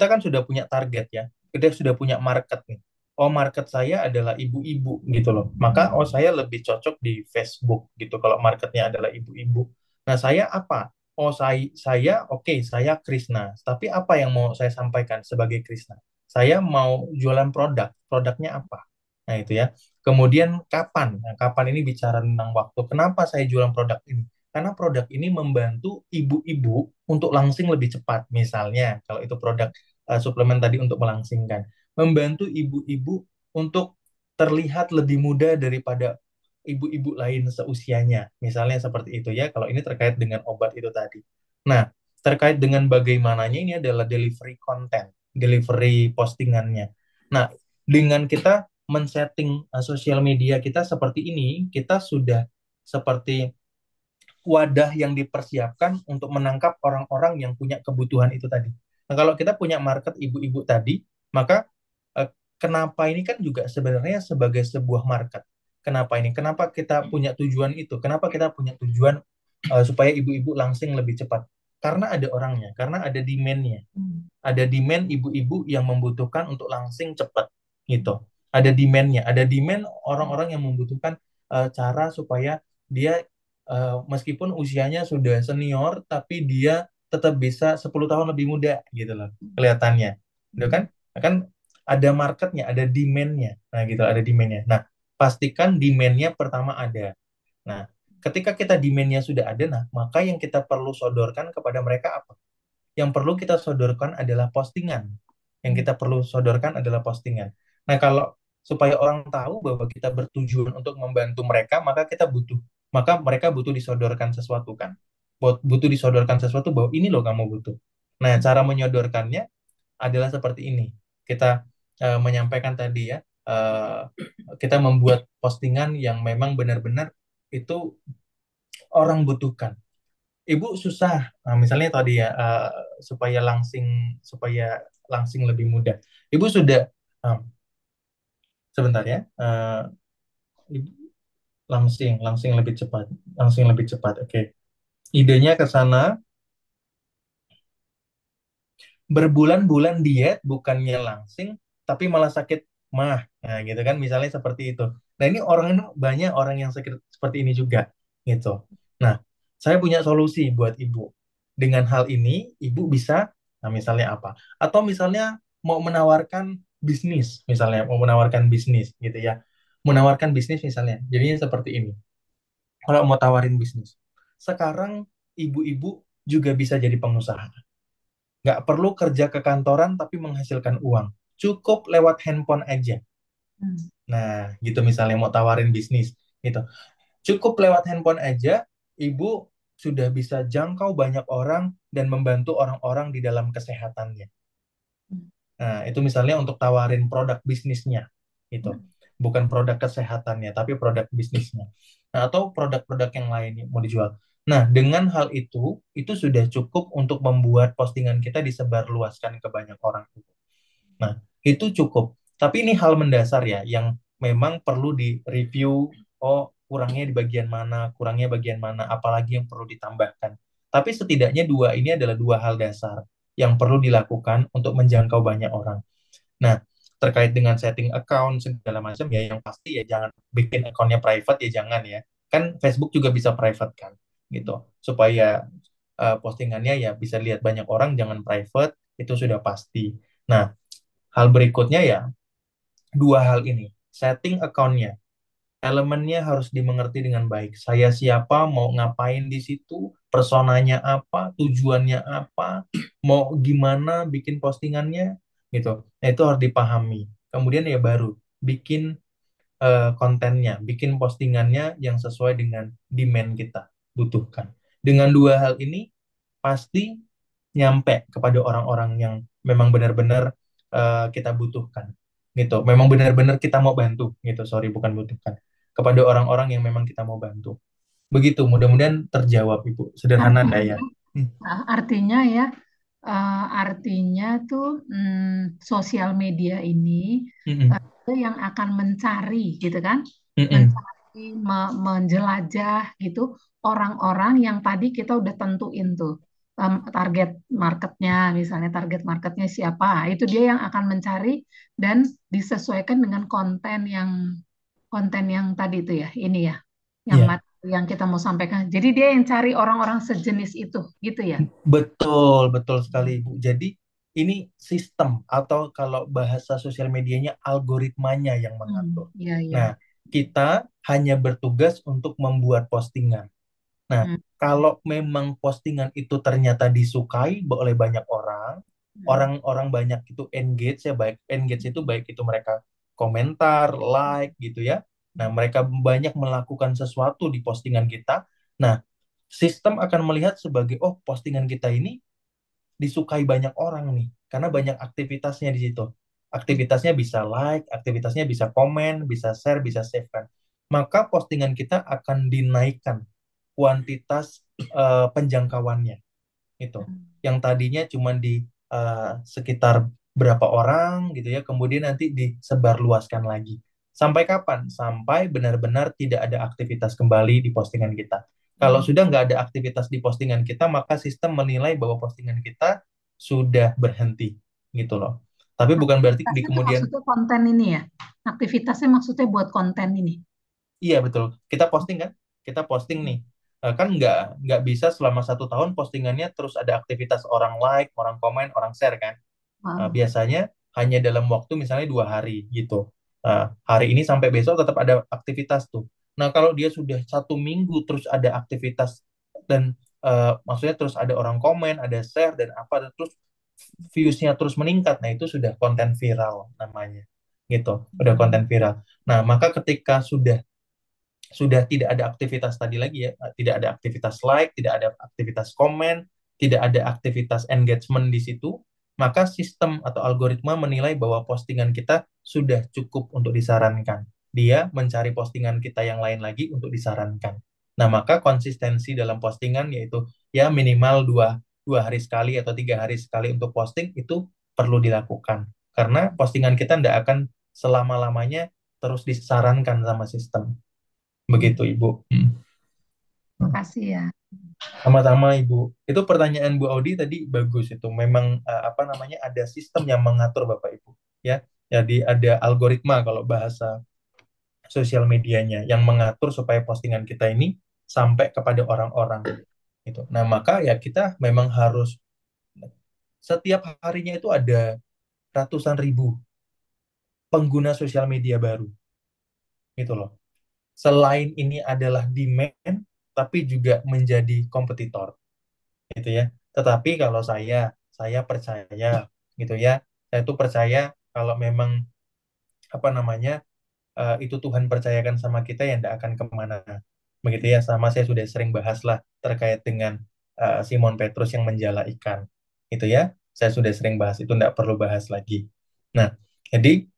S1: kan sudah punya target ya. Kita sudah punya market nih. Oh, market saya adalah ibu-ibu gitu loh. Maka oh saya lebih cocok di Facebook gitu kalau marketnya adalah ibu-ibu. Nah, saya apa? Oh, saya oke, saya Krisna. Tapi apa yang mau saya sampaikan sebagai Krisna? Saya mau jualan produk. Produknya apa? Nah, itu ya. Kemudian kapan? Nah, kapan ini bicara tentang waktu. Kenapa saya jualan produk ini? Karena produk ini membantu ibu-ibu untuk langsing lebih cepat. Misalnya, kalau itu produk suplemen tadi untuk melangsingkan. Membantu ibu-ibu untuk terlihat lebih muda daripada ibu-ibu lain seusianya. Misalnya seperti itu ya, kalau ini terkait dengan obat itu tadi. Nah, terkait dengan bagaimananya ini adalah delivery content, delivery postingannya. Nah, dengan kita men-setting sosial media kita seperti ini, kita sudah seperti wadah yang dipersiapkan untuk menangkap orang-orang yang punya kebutuhan itu tadi. Nah, kalau kita punya market ibu-ibu tadi, maka kenapa ini kan juga sebenarnya sebagai sebuah market. Kenapa ini? Kenapa kita punya tujuan itu? Kenapa kita punya tujuan supaya ibu-ibu langsing lebih cepat? Karena ada orangnya, karena ada demand-nya. Ada demand ibu-ibu yang membutuhkan untuk langsing cepat gitu. Ada demand-nya, ada demand orang-orang yang membutuhkan cara supaya dia meskipun usianya sudah senior tapi dia tetap bisa 10 tahun lebih muda gitu loh kelihatannya. Itu kan kan ada marketnya, ada demand-nya. Nah, gitu, ada demand-nya. Nah, pastikan demand-nya pertama ada. Nah, ketika kita demand-nya sudah ada, nah, maka yang kita perlu sodorkan kepada mereka apa? Yang perlu kita sodorkan adalah postingan. Yang kita perlu sodorkan adalah postingan. Nah, kalau supaya orang tahu bahwa kita bertujuan untuk membantu mereka, maka mereka butuh disodorkan sesuatu kan. butuh disodorkan sesuatu bahwa ini loh kamu butuh. Nah, cara menyodorkannya adalah seperti ini. Kita menyampaikan tadi ya, kita membuat postingan yang memang benar-benar itu orang butuhkan. Ibu susah, nah, misalnya tadi ya, supaya langsing lebih mudah. Ibu sudah, um, sebentar ya, ibu, langsing lebih cepat, langsing lebih cepat. Oke, idenya ke sana. Berbulan-bulan diet bukannya langsing tapi malah sakit mah, nah gitu kan, misalnya seperti itu. Nah ini banyak orang yang sakit seperti ini juga gitu. Nah, saya punya solusi buat ibu. Dengan hal ini ibu bisa, nah misalnya apa, atau misalnya mau menawarkan bisnis, misalnya mau menawarkan bisnis gitu ya, menawarkan bisnis misalnya jadinya seperti ini. Kalau mau tawarin bisnis sekarang, ibu-ibu juga bisa jadi pengusaha. Nggak perlu kerja ke kantoran tapi menghasilkan uang. Cukup lewat handphone aja.
S3: Hmm.
S1: Nah, gitu misalnya mau tawarin bisnis gitu. Cukup lewat handphone aja, ibu sudah bisa jangkau banyak orang dan membantu orang-orang di dalam kesehatannya. Nah, itu misalnya untuk tawarin produk bisnisnya gitu. Bukan produk kesehatannya, tapi produk bisnisnya. Nah, atau produk-produk yang lain yang mau dijual. Nah, dengan hal itu sudah cukup untuk membuat postingan kita disebarluaskan ke banyak orang. Nah, itu cukup. Tapi ini hal mendasar ya, yang memang perlu di-review. Oh, kurangnya di bagian mana, kurangnya bagian mana, apalagi yang perlu ditambahkan. Tapi setidaknya dua ini adalah dua hal dasar yang perlu dilakukan untuk menjangkau banyak orang. Nah, terkait dengan setting account segala macam ya, yang pasti ya jangan bikin akunnya private ya, jangan ya. Kan Facebook juga bisa private kan, gitu. Supaya postingannya ya bisa lihat banyak orang, jangan private, itu sudah pasti. Nah, hal berikutnya ya, dua hal ini. Setting accountnya, elemennya harus dimengerti dengan baik. Saya siapa, mau ngapain di situ, personanya apa, tujuannya apa, mau gimana bikin postingannya, gitu. Nah, itu harus dipahami. Kemudian ya baru bikin kontennya, bikin postingannya yang sesuai dengan demand kita butuhkan. Dengan dua hal ini pasti nyampe kepada orang-orang yang memang benar-benar kita butuhkan, gitu. Memang benar-benar kita mau bantu, gitu. Sorry, bukan butuhkan. Kepada orang-orang yang memang kita mau bantu. Begitu, mudah-mudahan terjawab, Ibu. Sederhana nggak ya?
S3: Artinya,
S1: Hmm.
S3: artinya ya, artinya tuh sosial media ini
S1: Mm-mm.
S3: yang akan mencari gitu kan,
S1: Mm-mm.
S3: mencari, menjelajah gitu orang-orang yang tadi kita udah tentuin tuh target marketnya, misalnya target marketnya siapa, itu dia yang akan mencari dan disesuaikan dengan konten yang tadi itu ya, ini ya, yang
S1: Iya,
S3: yang kita mau sampaikan. Jadi dia yang cari orang-orang sejenis itu, gitu ya.
S1: betul, betul sekali, Ibu. Jadi, ini sistem atau kalau bahasa sosial medianya algoritmanya yang mengatur.
S3: Iya, iya.
S1: Nah, kita hanya bertugas untuk membuat postingan. Nah,
S3: Hmm,
S1: kalau memang postingan itu ternyata disukai oleh banyak orang,
S3: hmm,
S1: orang-orang banyak itu engage ya, baik engage itu baik itu mereka komentar, like gitu ya. Nah, mereka banyak melakukan sesuatu di postingan kita. Nah, sistem akan melihat sebagai, oh, postingan kita ini disukai banyak orang nih, karena banyak aktivitasnya di situ. Aktivitasnya bisa like, aktivitasnya bisa komen, bisa share, bisa save kan. Maka postingan kita akan dinaikkan kuantitas penjangkauannya itu. Yang tadinya cuma di sekitar berapa orang gitu ya, kemudian nanti disebarluaskan lagi. Sampai kapan? Sampai benar-benar tidak ada aktivitas kembali di postingan kita. Kalau
S3: hmm.
S1: sudah nggak ada aktivitas di postingan kita, maka sistem menilai bahwa postingan kita sudah berhenti gitu loh. Tapi bukan berarti di
S3: Aktivitasnya tuh
S1: kemudian.
S3: maksudnya konten ini ya. Aktivitasnya maksudnya buat konten ini.
S1: Iya betul. Kita posting kan? Kita posting nih. Kan nggak bisa selama 1 tahun postingannya terus ada aktivitas orang like, orang komen, orang share kan?
S3: Wow.
S1: Biasanya hanya dalam waktu misalnya 2 hari gitu. Hari ini sampai besok tetap ada aktivitas tuh. Nah kalau dia sudah 1 minggu terus ada aktivitas dan maksudnya terus ada orang komen, ada share dan apa, terus views-nya terus meningkat, nah itu sudah konten viral namanya, gitu. Udah konten viral. Nah maka ketika sudah sudah tidak ada aktivitas tadi lagi ya, tidak ada aktivitas like, tidak ada aktivitas komen, tidak ada aktivitas engagement di situ, maka sistem atau algoritma menilai bahwa postingan kita sudah cukup untuk disarankan. Dia mencari postingan kita yang lain lagi untuk disarankan. Nah, maka konsistensi dalam postingan yaitu ya minimal dua hari sekali atau 3 hari sekali untuk posting itu perlu dilakukan. Karena postingan kita tidak akan selama-lamanya terus disarankan sama sistem. Begitu, Ibu.
S3: Makasih ya.
S1: Sama-sama, Ibu. Itu pertanyaan Bu Audi tadi bagus itu. Memang apa namanya ada sistem yang mengatur Bapak Ibu, ya. Jadi ada algoritma kalau bahasa sosial medianya yang mengatur supaya postingan kita ini sampai kepada orang-orang itu. Nah, maka ya kita memang harus setiap harinya itu ada ratusan ribu pengguna sosial media baru. Gitu loh. Selain ini adalah demand, tapi juga menjadi kompetitor. Gitu ya. Tetapi kalau saya percaya gitu ya. Saya tuh percaya kalau memang apa namanya itu Tuhan percayakan sama kita yang tidak akan kemana. Begitu ya. Sama saya sudah sering bahas lah terkait dengan Simon Petrus yang menjala ikan. Itu ya. Saya sudah sering bahas itu, tidak perlu bahas lagi. Nah, jadi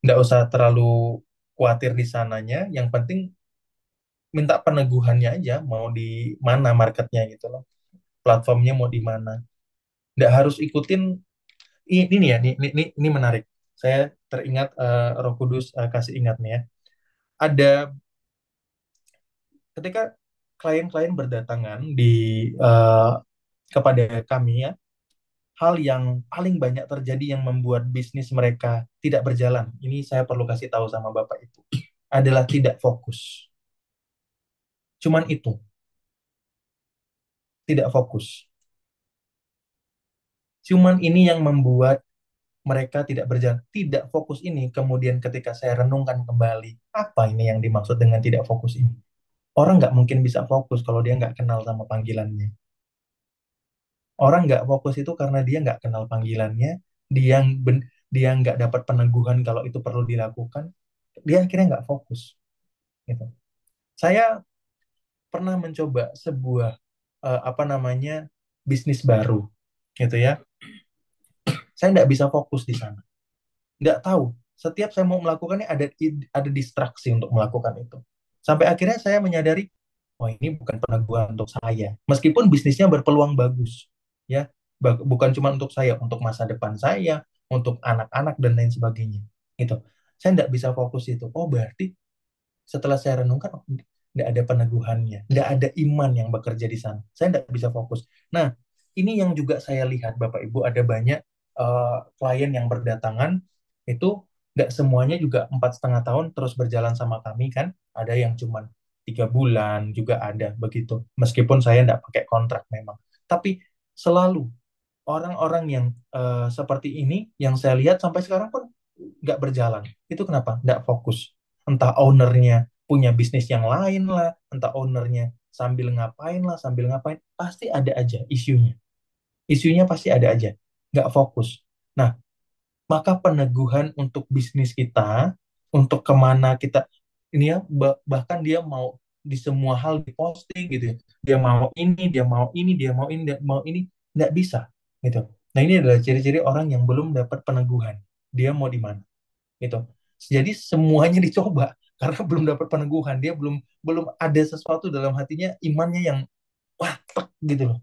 S1: tidak usah terlalu khawatir di sananya. Yang penting minta peneguhannya aja mau di mana marketnya gitu loh, platformnya mau di mana. Nggak harus ikutin ini nih ya, ini menarik. Saya teringat Roh Kudus kasih ingat nih ya. Ada ketika klien-klien berdatangan eh, kepada kami ya, hal yang paling banyak terjadi yang membuat bisnis mereka tidak berjalan. Ini saya perlu kasih tahu sama Bapak Ibu. Adalah tidak fokus. Cuman itu, tidak fokus. Cuman ini yang membuat mereka tidak berjalan, tidak fokus ini. Kemudian ketika saya renungkan kembali, apa ini yang dimaksud dengan tidak fokus ini? Orang nggak mungkin bisa fokus kalau dia nggak kenal sama panggilannya. Orang nggak fokus itu karena dia nggak kenal panggilannya, dia dia nggak dapat peneguhan kalau itu perlu dilakukan, dia akhirnya nggak fokus. Gitu. Saya pernah mencoba sebuah apa namanya bisnis baru, gitu ya. Saya nggak bisa fokus di sana. Nggak tahu. Setiap saya mau melakukannya ada distraksi untuk melakukan itu. Sampai akhirnya saya menyadari, oh ini bukan peneguhan untuk saya. Meskipun bisnisnya berpeluang bagus, ya, bukan cuma untuk saya, untuk masa depan saya, untuk anak-anak dan lain sebagainya. Gitu. Saya nggak bisa fokus itu. Oh berarti setelah saya renungkan, oh, nggak ada peneguhannya, nggak ada iman yang bekerja di sana. Saya nggak bisa fokus. Nah, ini yang juga saya lihat Bapak Ibu ada banyak klien yang berdatangan itu nggak semuanya juga 4,5 tahun terus berjalan sama kami kan. Ada yang cuma 3 bulan juga ada begitu. Meskipun saya nggak pakai kontrak memang. Tapi selalu orang-orang yang seperti ini yang saya lihat sampai sekarang pun nggak berjalan. Itu kenapa? Nggak fokus. Entah ownernya punya bisnis yang lain lah, entah ownernya sambil ngapain, pasti ada aja isunya. Isunya pasti ada aja. Nggak fokus. Nah, maka peneguhan untuk bisnis kita, untuk kemana kita, ini ya, bahkan dia mau di semua hal diposting gitu ya. Dia mau ini, dia mau ini, dia mau ini, dia mau ini, nggak bisa gitu. Nah, ini adalah ciri-ciri orang yang belum dapat peneguhan. Dia mau di mana gitu. Jadi semuanya dicoba karena belum dapat peneguhan. Dia belum belum ada sesuatu dalam hatinya, imannya yang wah, tek, gitu loh.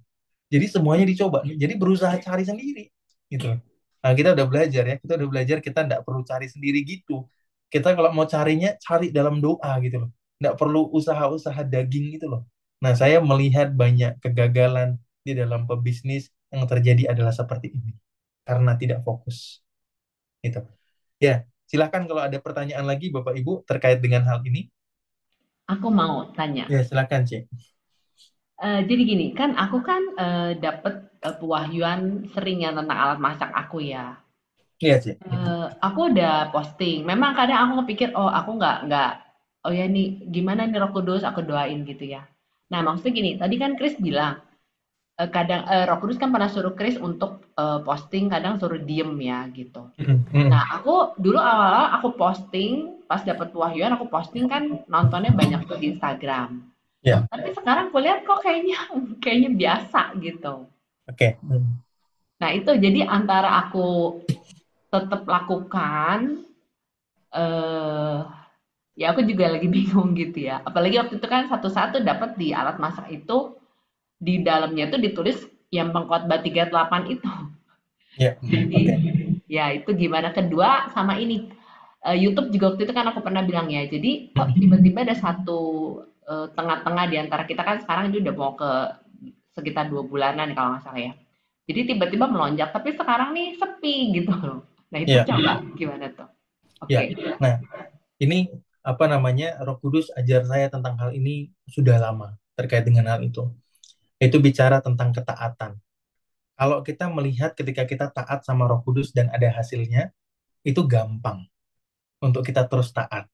S1: Jadi semuanya dicoba. Jadi berusaha cari sendiri gitu. Nah, kita udah belajar ya. Kita udah belajar kita nggak perlu cari sendiri gitu. Kita kalau mau carinya cari dalam doa gitu loh. Nggak perlu usaha-usaha daging gitu loh. Nah, saya melihat banyak kegagalan di dalam pebisnis yang terjadi adalah seperti ini. Karena tidak fokus. Gitu. Ya, silakan kalau ada pertanyaan lagi Bapak Ibu terkait dengan hal ini.
S4: Aku mau tanya.
S1: Ya, silakan, Cik.
S4: Jadi gini, kan aku kan dapet pewahyuan sering ya tentang alat masak aku ya.
S1: Iya, Cik.
S4: Aku udah posting. Memang kadang aku kepikir, oh aku nggak, oh ya nih, gimana nih Roh Kudus, aku doain gitu ya. Nah maksudnya gini, tadi kan Chris bilang, kadang Roh Kudus kan pernah suruh Chris untuk posting, kadang suruh diem ya gitu.
S1: Mm-mm.
S4: Nah, aku dulu awal-awal aku posting, pas dapet wahyuan aku posting kan nontonnya banyak tuh di Instagram.
S1: Ya,
S4: Tapi sekarang kulihat kok kayaknya kayaknya biasa gitu.
S1: oke.
S4: Nah, itu jadi antara aku tetap lakukan, eh ya aku juga lagi bingung gitu ya. Apalagi waktu itu kan satu satu dapat di alat masak itu di dalamnya tuh ditulis yang pengkhotbah 38 itu.
S1: Ya,
S4: Jadi
S1: oke.
S4: ya itu gimana kedua sama ini YouTube juga waktu itu kan aku pernah bilang ya. Jadi kok tiba-tiba ada satu tengah-tengah di antara kita kan sekarang ini udah mau ke sekitar 2 bulanan kalau nggak salah ya. Jadi tiba-tiba melonjak, tapi sekarang nih sepi gitu loh. Nah itu
S1: Ya,
S4: coba gimana tuh?
S1: ya.
S4: Oke.
S1: Nah, ini apa namanya? Roh Kudus ajar saya tentang hal ini sudah lama terkait dengan hal itu. Itu bicara tentang ketaatan. Kalau kita melihat ketika kita taat sama Roh Kudus dan ada hasilnya, itu gampang untuk kita terus taat.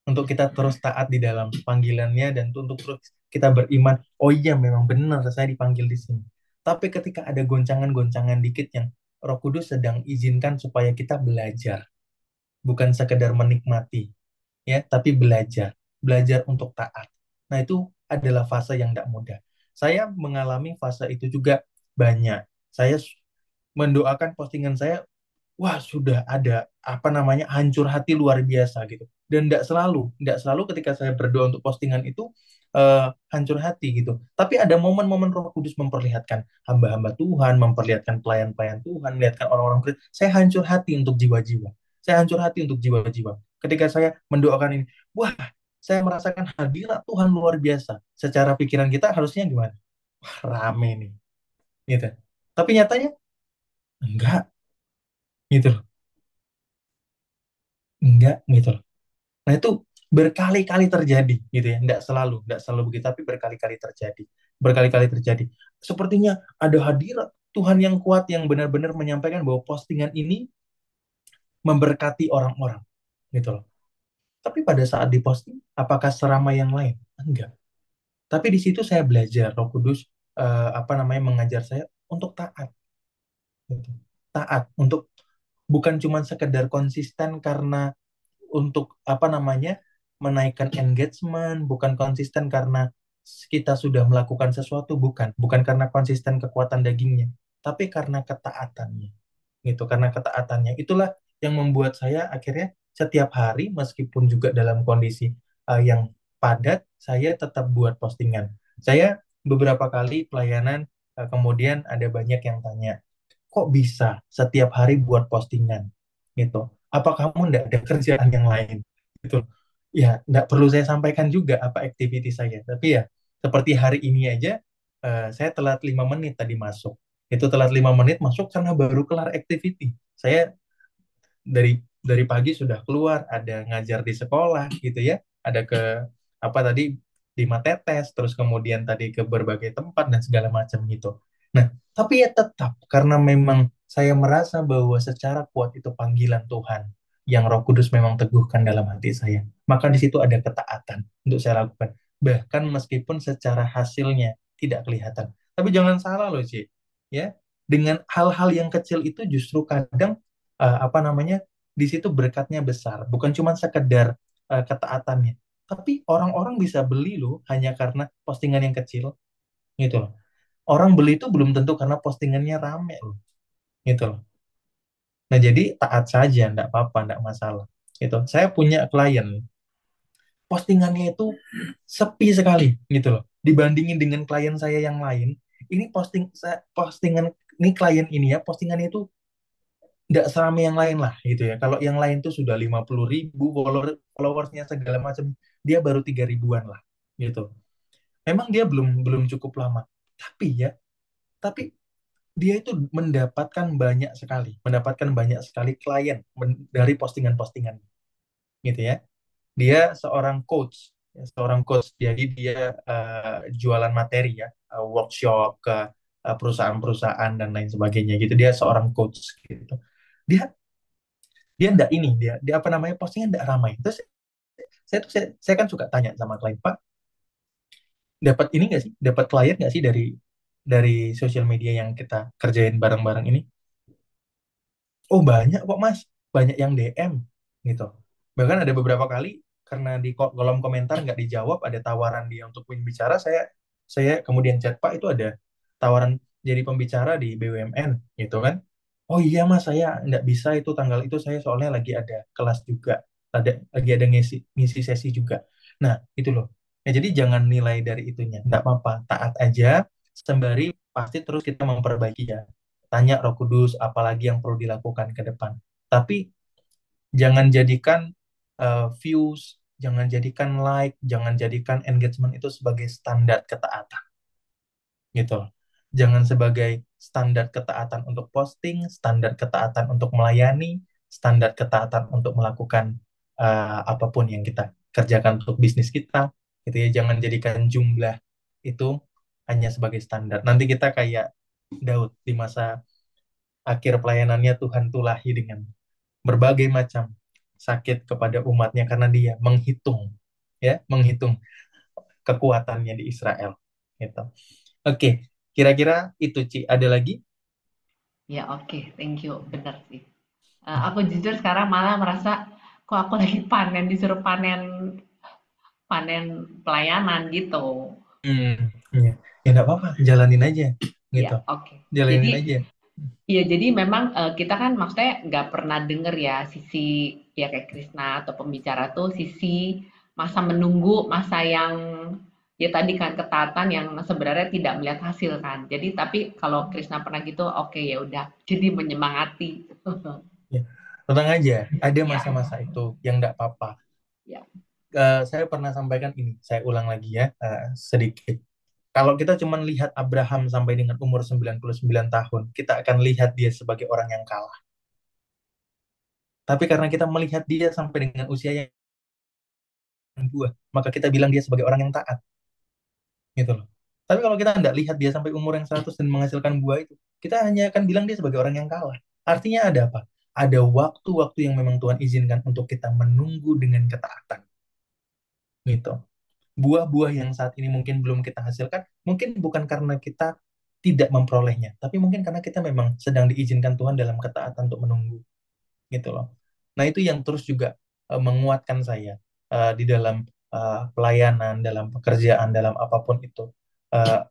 S1: Untuk kita terus taat di dalam panggilannya dan untuk terus kita beriman, oh iya memang benar saya dipanggil di sini. Tapi ketika ada goncangan-goncangan dikit yang Roh Kudus sedang izinkan supaya kita belajar, bukan sekedar menikmati, ya, tapi belajar, belajar untuk taat. Nah, itu adalah fase yang tidak mudah. Saya mengalami fase itu juga banyak. Saya mendoakan postingan saya, wah sudah ada apa namanya hancur hati luar biasa gitu. Dan tidak selalu ketika saya berdoa untuk postingan itu hancur hati gitu. Tapi ada momen-momen Roh Kudus memperlihatkan hamba-hamba Tuhan, memperlihatkan pelayan-pelayan Tuhan, melihatkan orang-orang Kristen. Saya hancur hati untuk jiwa-jiwa. Saya hancur hati untuk jiwa-jiwa. Ketika saya mendoakan ini, wah, saya merasakan hadirat Tuhan luar biasa. Secara pikiran kita harusnya gimana? Wah, rame nih, gitu. Tapi nyatanya enggak, gitu loh. Enggak, gitu loh. Nah, itu berkali-kali terjadi gitu ya. Tidak selalu begitu, tapi berkali-kali terjadi. Berkali-kali terjadi. Sepertinya ada hadirat Tuhan yang kuat yang benar-benar menyampaikan bahwa postingan ini memberkati orang-orang gitu loh. Tapi pada saat diposting, apakah seramai yang lain? Enggak. Tapi di situ saya belajar Roh Kudus apa namanya mengajar saya untuk taat gitu. Taat untuk bukan cuma sekedar konsisten karena untuk apa namanya menaikkan engagement, bukan konsisten karena kita sudah melakukan sesuatu, bukan karena konsisten kekuatan dagingnya, tapi karena ketaatannya, gitu. Karena ketaatannya itulah yang membuat saya akhirnya setiap hari, meskipun juga dalam kondisi yang padat, saya tetap buat postingan. Saya beberapa kali pelayanan, kemudian ada banyak yang tanya, kok bisa setiap hari buat postingan gitu, apa kamu nggak ada kerjaan yang lain gitu. Ya nggak perlu saya sampaikan juga apa activity saya, tapi ya seperti hari ini aja, saya telat 5 menit tadi masuk. Itu telat 5 menit masuk karena baru kelar activity. Saya dari pagi sudah keluar, ada ngajar di sekolah gitu ya, ada ke apa tadi di Matetes, terus kemudian tadi ke berbagai tempat dan segala macam gitu. Nah, tapi ya tetap karena memang saya merasa bahwa secara kuat itu panggilan Tuhan yang Roh Kudus memang teguhkan dalam hati saya. Maka di situ ada ketaatan untuk saya lakukan. Bahkan meskipun secara hasilnya tidak kelihatan. Tapi jangan salah loh, Ci. Ya, dengan hal-hal yang kecil itu justru kadang apa namanya di situ berkatnya besar, bukan cuma sekedar ketaatannya, tapi orang-orang bisa beli loh hanya karena postingan yang kecil, gitu loh. Orang beli itu belum tentu karena postingannya rame loh, gitu loh. Nah, jadi taat saja, enggak apa-apa, enggak masalah. Gitu. Saya punya klien, postingannya itu sepi sekali, gitu loh. Dibandingin dengan klien saya yang lain, ini postingan ini klien ini ya, postingannya itu nggak seramai yang lain lah gitu ya. Kalau yang lain tuh sudah 50.000 followersnya segala macam, dia baru 3 ribuan lah gitu. Memang dia belum belum cukup lama, tapi ya, tapi dia itu mendapatkan banyak sekali klien dari postingan-postingan gitu ya. Dia seorang coach, ya, seorang coach. Jadi dia jualan materi ya, workshop ke perusahaan-perusahaan dan lain sebagainya gitu. Dia seorang coach gitu. Dia dia ndak ini dia apa namanya postingnya ndak ramai. Terus saya kan suka tanya sama klien, Pak, dapat ini nggak sih, dapat klien nggak sih dari dari sosial media yang kita kerjain bareng-bareng ini? Oh banyak kok Mas, banyak yang DM gitu. Bahkan ada beberapa kali karena di kolom komentar nggak dijawab, ada tawaran dia untuk bicara, saya kemudian chat Pak itu ada tawaran jadi pembicara di BUMN gitu kan. Oh iya Mas, saya nggak bisa itu tanggal itu, saya soalnya lagi ada kelas juga, lagi ada ngisi ngisi sesi juga. Nah itu loh. Nah, jadi jangan nilai dari itunya, nggak apa-apa, taat aja sembari pasti terus kita memperbaiki ya. Tanya Roh Kudus apalagi yang perlu dilakukan ke depan. Tapi jangan jadikan views, jangan jadikan like, jangan jadikan engagement itu sebagai standar ketaatan gitu loh. Jangan sebagai standar ketaatan untuk posting, standar ketaatan untuk melayani, standar ketaatan untuk melakukan apapun yang kita kerjakan untuk bisnis kita gitu ya. Jangan jadikan jumlah itu hanya sebagai standar. Nanti kita kayak Daud di masa akhir pelayanannya, Tuhan tulahi dengan berbagai macam sakit kepada umatnya karena dia menghitung kekuatannya di Israel gitu. Oke, kira-kira itu Ci. Ada lagi?
S4: Ya oke, thank you, bener sih. Aku jujur sekarang malah merasa kok aku lagi panen, disuruh panen panen pelayanan gitu.
S1: Hmm, iya. Ya nggak apa-apa, jalanin aja gitu.
S4: Ya oke.
S1: Jalanin
S4: Jadi
S1: aja.
S4: ya jadi memang kita kan maksudnya nggak pernah denger ya sisi ya kayak Krisna atau pembicara tuh sisi masa menunggu, masa yang ya tadi kan ketaatan yang sebenarnya tidak melihat hasil kan. Jadi tapi kalau Krisna pernah gitu, oke ya udah. Jadi menyemangati.
S1: Ya. Tenang aja, ada
S4: Ya,
S1: masa-masa itu yang nggak apa-apa.
S4: ya.
S1: Saya pernah sampaikan ini, saya ulang lagi ya, sedikit. Kalau kita cuma lihat Abraham sampai dengan umur 99 tahun, kita akan lihat dia sebagai orang yang kalah. Tapi karena kita melihat dia sampai dengan usia yang dua, maka kita bilang dia sebagai orang yang taat, gitu loh. Tapi kalau kita tidak lihat dia sampai umur yang 100 dan menghasilkan buah itu, kita hanya akan bilang dia sebagai orang yang kalah. Artinya ada apa? Ada waktu-waktu yang memang Tuhan izinkan untuk kita menunggu dengan ketaatan, gitu. Buah-buah yang saat ini mungkin belum kita hasilkan, mungkin bukan karena kita tidak memperolehnya, tapi mungkin karena kita memang sedang diizinkan Tuhan dalam ketaatan untuk menunggu, gitu loh. Nah, itu yang terus juga menguatkan saya di dalam pelayanan, dalam pekerjaan, dalam apapun itu. Eh,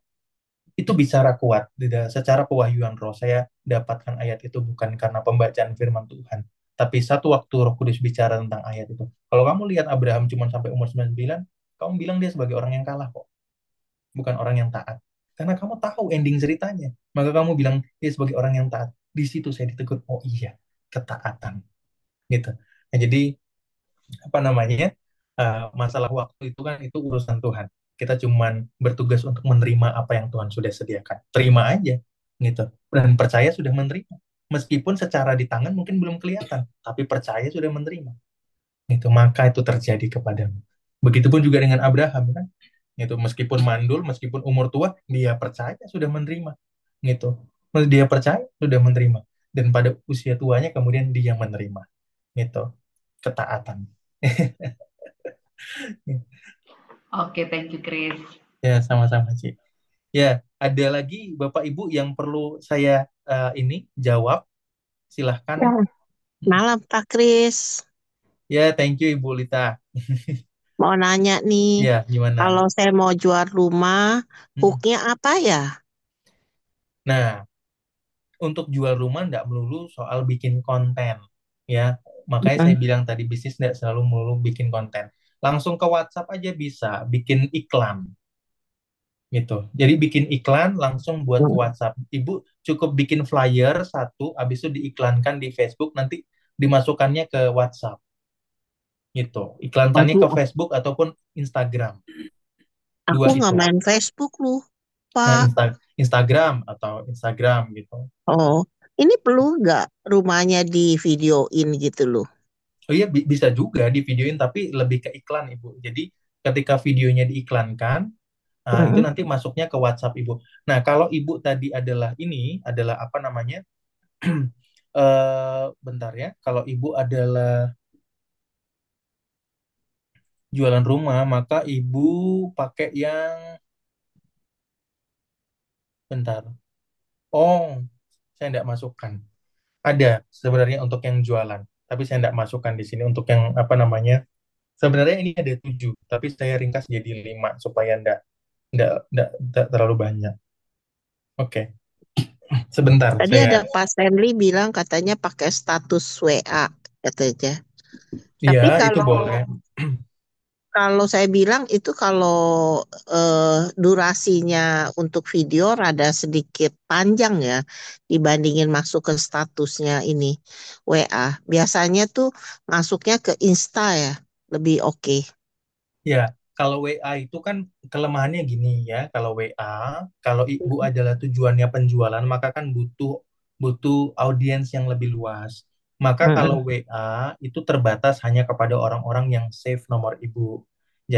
S1: itu bicara kuat secara pewahyuan roh. Saya dapatkan ayat itu bukan karena pembacaan firman Tuhan, tapi satu waktu Roh Kudus bicara tentang ayat itu. Kalau kamu lihat Abraham cuma sampai umur 99, kamu bilang dia sebagai orang yang kalah kok, bukan orang yang taat. Karena kamu tahu ending ceritanya, maka kamu bilang dia sebagai orang yang taat. Di situ saya ditegur, oh iya, ketaatan gitu. Nah, jadi apa namanya, masalah waktu itu kan itu urusan Tuhan. Kita cuman bertugas untuk menerima apa yang Tuhan sudah sediakan, terima aja gitu, dan percaya sudah menerima, meskipun secara di tangan mungkin belum kelihatan, tapi percaya sudah menerima itu, maka itu terjadi kepadamu. Begitupun juga dengan Abraham kan, gitu, meskipun mandul, meskipun umur tua, dia percaya sudah menerima gitu, dia percaya sudah menerima, dan pada usia tuanya kemudian dia menerima gitu, ketaatan.
S4: Oke, thank you Chris.
S1: Ya, sama-sama, Ci. Ya, ada lagi Bapak Ibu yang perlu saya ini jawab? Silahkan.
S5: Ya, malam Pak Kris.
S1: Ya, thank you Ibu Lita.
S5: Mau nanya nih,
S1: Ya, gimana?
S5: kalau saya mau jual rumah,
S1: Mm.
S5: hooknya apa ya?
S1: Nah, untuk jual rumah nggak melulu soal bikin konten. Ya, makanya saya
S5: Mm,
S1: bilang tadi bisnis nggak selalu melulu bikin konten. Langsung ke WhatsApp aja bisa, bikin iklan gitu. Jadi bikin iklan langsung buat ke
S5: mm.
S1: WhatsApp. Ibu cukup bikin flyer satu, habis itu diiklankan di Facebook, nanti dimasukkannya ke WhatsApp gitu. Iklankannya ke
S5: Aduh,
S1: Facebook ataupun Instagram.
S5: aku
S1: Dua
S5: nggak
S1: itu.
S5: main Facebook loh,
S1: Nah,
S5: Pak.
S1: Instagram atau Instagram gitu.
S5: Oh, ini perlu nggak rumahnya di videoin gitu loh?
S1: Oh iya, bisa juga di videoin tapi lebih ke iklan Ibu. Jadi ketika videonya diiklankan, nah itu
S5: Mm.
S1: nanti masuknya ke WhatsApp Ibu. Nah, kalau Ibu tadi adalah ini adalah apa namanya? Bentar ya. Kalau Ibu adalah jualan rumah, maka Ibu pakai yang, bentar. Oh, saya tidak masukkan. Ada sebenarnya untuk yang jualan, tapi saya tidak masukkan di sini untuk yang apa namanya. Sebenarnya ini ada 7, tapi saya ringkas jadi 5 supaya ndak terlalu banyak. Oke, sebentar
S5: Tadi ada
S1: saya.
S5: Pak Stanley bilang katanya pakai status WA katanya.
S1: Iya,
S5: Tapi
S1: itu
S5: kalau
S1: boleh.
S5: kalau saya bilang itu kalau durasinya untuk video rada sedikit panjang ya dibandingin masuk ke statusnya ini WA. Biasanya tuh masuknya ke Insta ya, lebih oke.
S1: Ya, kalau WA itu kan kelemahannya gini ya. Kalau WA, kalau ibu adalah tujuannya penjualan, maka kan butuh butuh audiens yang lebih luas. Maka kalau
S5: Mm-mm.
S1: WA itu terbatas hanya kepada orang-orang yang save nomor ibu.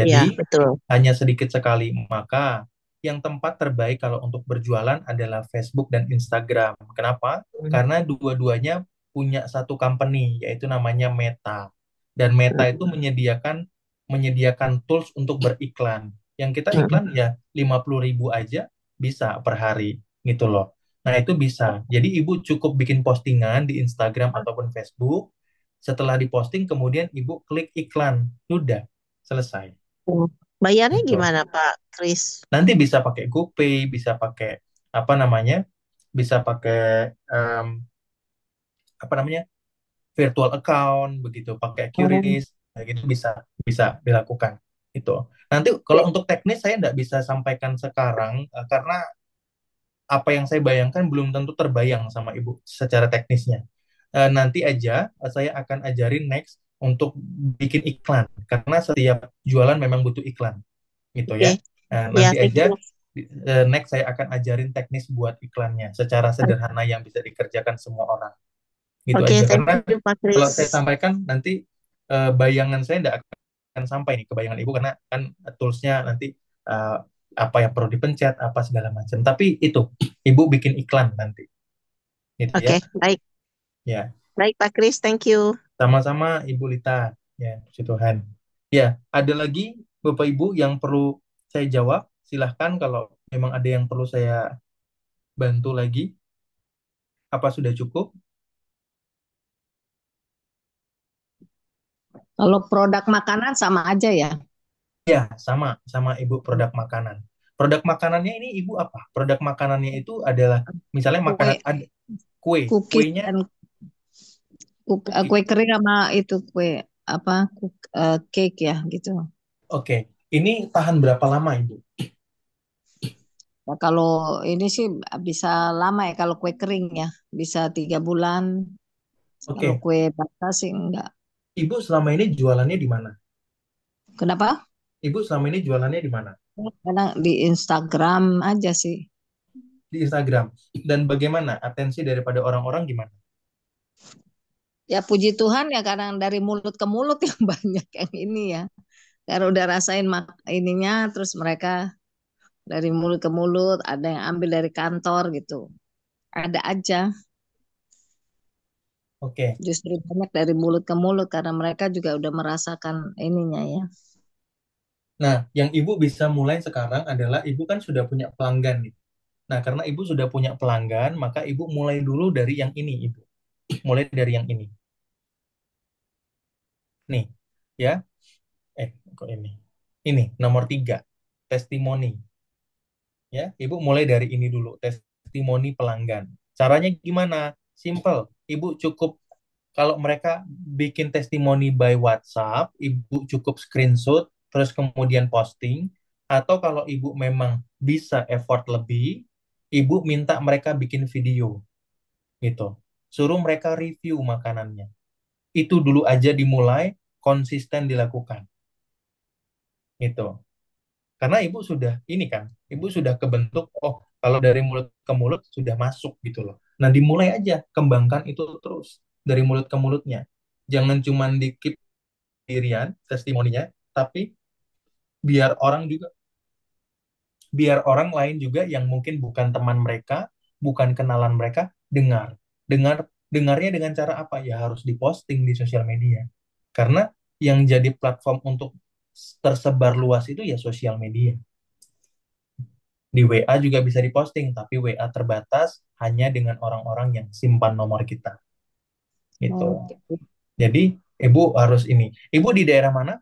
S5: Iya,
S1: Jadi
S5: betul.
S1: hanya sedikit sekali. Maka yang tempat terbaik kalau untuk berjualan adalah Facebook dan Instagram. Kenapa?
S5: Mm.
S1: Karena dua-duanya punya satu company, yaitu namanya Meta. Dan Meta itu menyediakan tools untuk beriklan. Yang kita
S5: Mm.
S1: iklan ya 50.000 aja bisa per hari gitu loh. Nah itu bisa. Jadi ibu cukup bikin postingan di Instagram ataupun Facebook. Setelah diposting kemudian ibu klik iklan. Udah, selesai.
S5: Mm. Bayarnya
S1: Gitu.
S5: gimana Pak Kris?
S1: Nanti bisa pakai GoPay, bisa pakai apa namanya? Bisa pakai em, apa namanya? Virtual account begitu, pakai
S5: Oh,
S1: QRIS, kayak gitu bisa bisa dilakukan itu. Nanti kalau
S5: oke.
S1: untuk teknis saya tidak bisa sampaikan sekarang karena apa yang saya bayangkan belum tentu terbayang sama ibu secara teknisnya. Nanti aja saya akan ajarin next untuk bikin iklan karena setiap jualan memang butuh iklan gitu
S5: Oke.
S1: ya.
S5: Ya,
S1: Nanti
S5: thank
S1: aja
S5: you.
S1: next saya akan ajarin teknis buat iklannya secara sederhana yang bisa dikerjakan semua orang gitu
S5: Oke,
S1: aja
S5: thank
S1: karena
S5: you Pak
S1: kalau
S5: Kris.
S1: saya sampaikan nanti bayangan saya tidak akan sampai nih ke bayangan ibu karena kan toolsnya nanti eh, apa yang perlu dipencet apa segala macam tapi itu ibu bikin iklan nanti gitu ya.
S5: Oke, baik.
S1: Ya,
S5: Baik Pak Kris, thank you.
S1: sama-sama Ibu Lita. Ya, puji Tuhan. Ya, ada lagi Bapak Ibu yang perlu saya jawab. Silahkan kalau memang ada yang perlu saya bantu lagi. Apa sudah cukup?
S2: Kalau produk makanan sama aja ya.
S1: Ya, sama sama Ibu produk makanan. Produk makanannya ini Ibu apa? Produk makanannya itu adalah misalnya
S2: Kue,
S1: makanan ada kue.
S2: cookies
S1: Kuenya
S2: dan
S1: cookie.
S2: kue kering sama itu kue apa cake ya gitu.
S1: Oke. Ini tahan berapa lama Ibu?
S2: Ya, kalau ini sih bisa lama ya kalau kue kering ya bisa 3 bulan. Kalau
S1: Oke.
S2: kue basah sih enggak.
S1: Ibu selama ini jualannya di mana?
S2: Kenapa?
S1: Ibu selama ini jualannya di mana?
S2: Kadang di Instagram aja sih.
S1: Di Instagram. Dan bagaimana atensi daripada orang-orang gimana?
S2: Ya puji Tuhan ya kadang dari mulut ke mulut yang banyak yang ini ya. Karena udah rasain ininya terus mereka dari mulut ke mulut, ada yang ambil dari kantor gitu. Ada aja.
S1: Oke.
S2: Justru banyak dari mulut ke mulut karena mereka juga udah merasakan ininya ya.
S1: Nah, yang ibu bisa mulai sekarang adalah ibu kan sudah punya pelanggan nih. Nah, karena ibu sudah punya pelanggan, maka ibu mulai dulu dari yang ini, ibu. Mulai dari yang ini. Nih, ya. Kok ini? Ini, nomor 3. Testimoni. Ya, ibu mulai dari ini dulu. Testimoni pelanggan. Caranya gimana? Simple. Ibu cukup, kalau mereka bikin testimoni by WhatsApp, ibu cukup screenshot, terus kemudian posting. Atau kalau ibu memang bisa effort lebih, ibu minta mereka bikin video gitu. Suruh mereka review makanannya. Itu dulu aja dimulai, konsisten dilakukan gitu. Karena ibu sudah ini kan, ibu sudah kebentuk, oh kalau dari mulut ke mulut sudah masuk gitu loh. Nah dimulai aja, kembangkan itu terus dari mulut ke mulutnya. Jangan cuma di keep dirian testimoninya, tapi biar orang juga, biar orang lain juga yang mungkin bukan teman mereka, bukan kenalan mereka, dengar. Dengarnya dengan cara apa? Ya harus diposting di sosial media. Karena yang jadi platform untuk tersebar luas itu ya sosial media. Di WA juga bisa diposting, tapi WA terbatas hanya dengan orang-orang yang simpan nomor kita. Gitu.
S2: Oke.
S1: Jadi, Ibu harus ini. Ibu di daerah mana?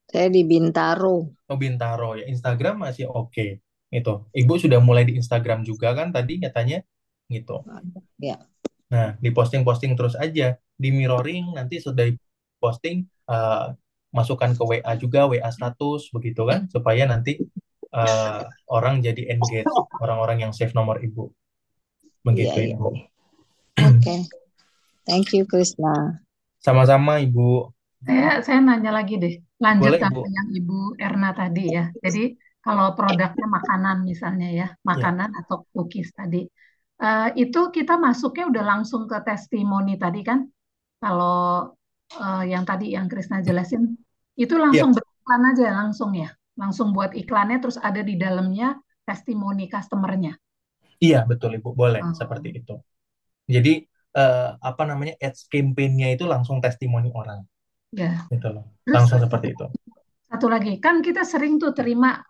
S2: Saya di Bintaro.
S1: Oh, Bintaro ya. Instagram masih oke. Gitu. Ibu sudah mulai di Instagram juga kan tadi katanya? Gitu.
S2: Ya.
S1: Nah, diposting-posting terus aja. Di mirroring, nanti sudah diposting, masukkan ke WA juga, WA status, begitu kan? Supaya nanti eh, orang jadi engage, orang-orang yang save nomor Ibu.
S2: Iya,
S1: Begitu,
S2: iya.
S1: Ibu.
S2: Oke. Thank you, Krisna.
S1: Sama-sama, Ibu.
S3: Saya nanya lagi deh, lanjut
S1: Boleh,
S3: sama
S1: Ibu.
S3: yang Ibu Erna tadi ya. Jadi kalau produknya makanan misalnya ya,
S1: Ya,
S3: makanan atau cookies tadi, itu kita masuknya udah langsung ke testimoni tadi kan? Kalau yang tadi yang Krisna jelasin, itu
S1: iya,
S3: langsung beriklan aja langsung ya, langsung buat iklannya terus ada di dalamnya testimoni customernya.
S1: iya, betul, Ibu. Boleh, seperti
S3: Oh,
S1: itu. Jadi, apa namanya, ads campaign-nya itu langsung testimoni orang.
S3: ya.
S1: Gitu loh.
S3: Terus
S1: Langsung seperti itu.
S3: satu lagi, kan kita sering tuh terima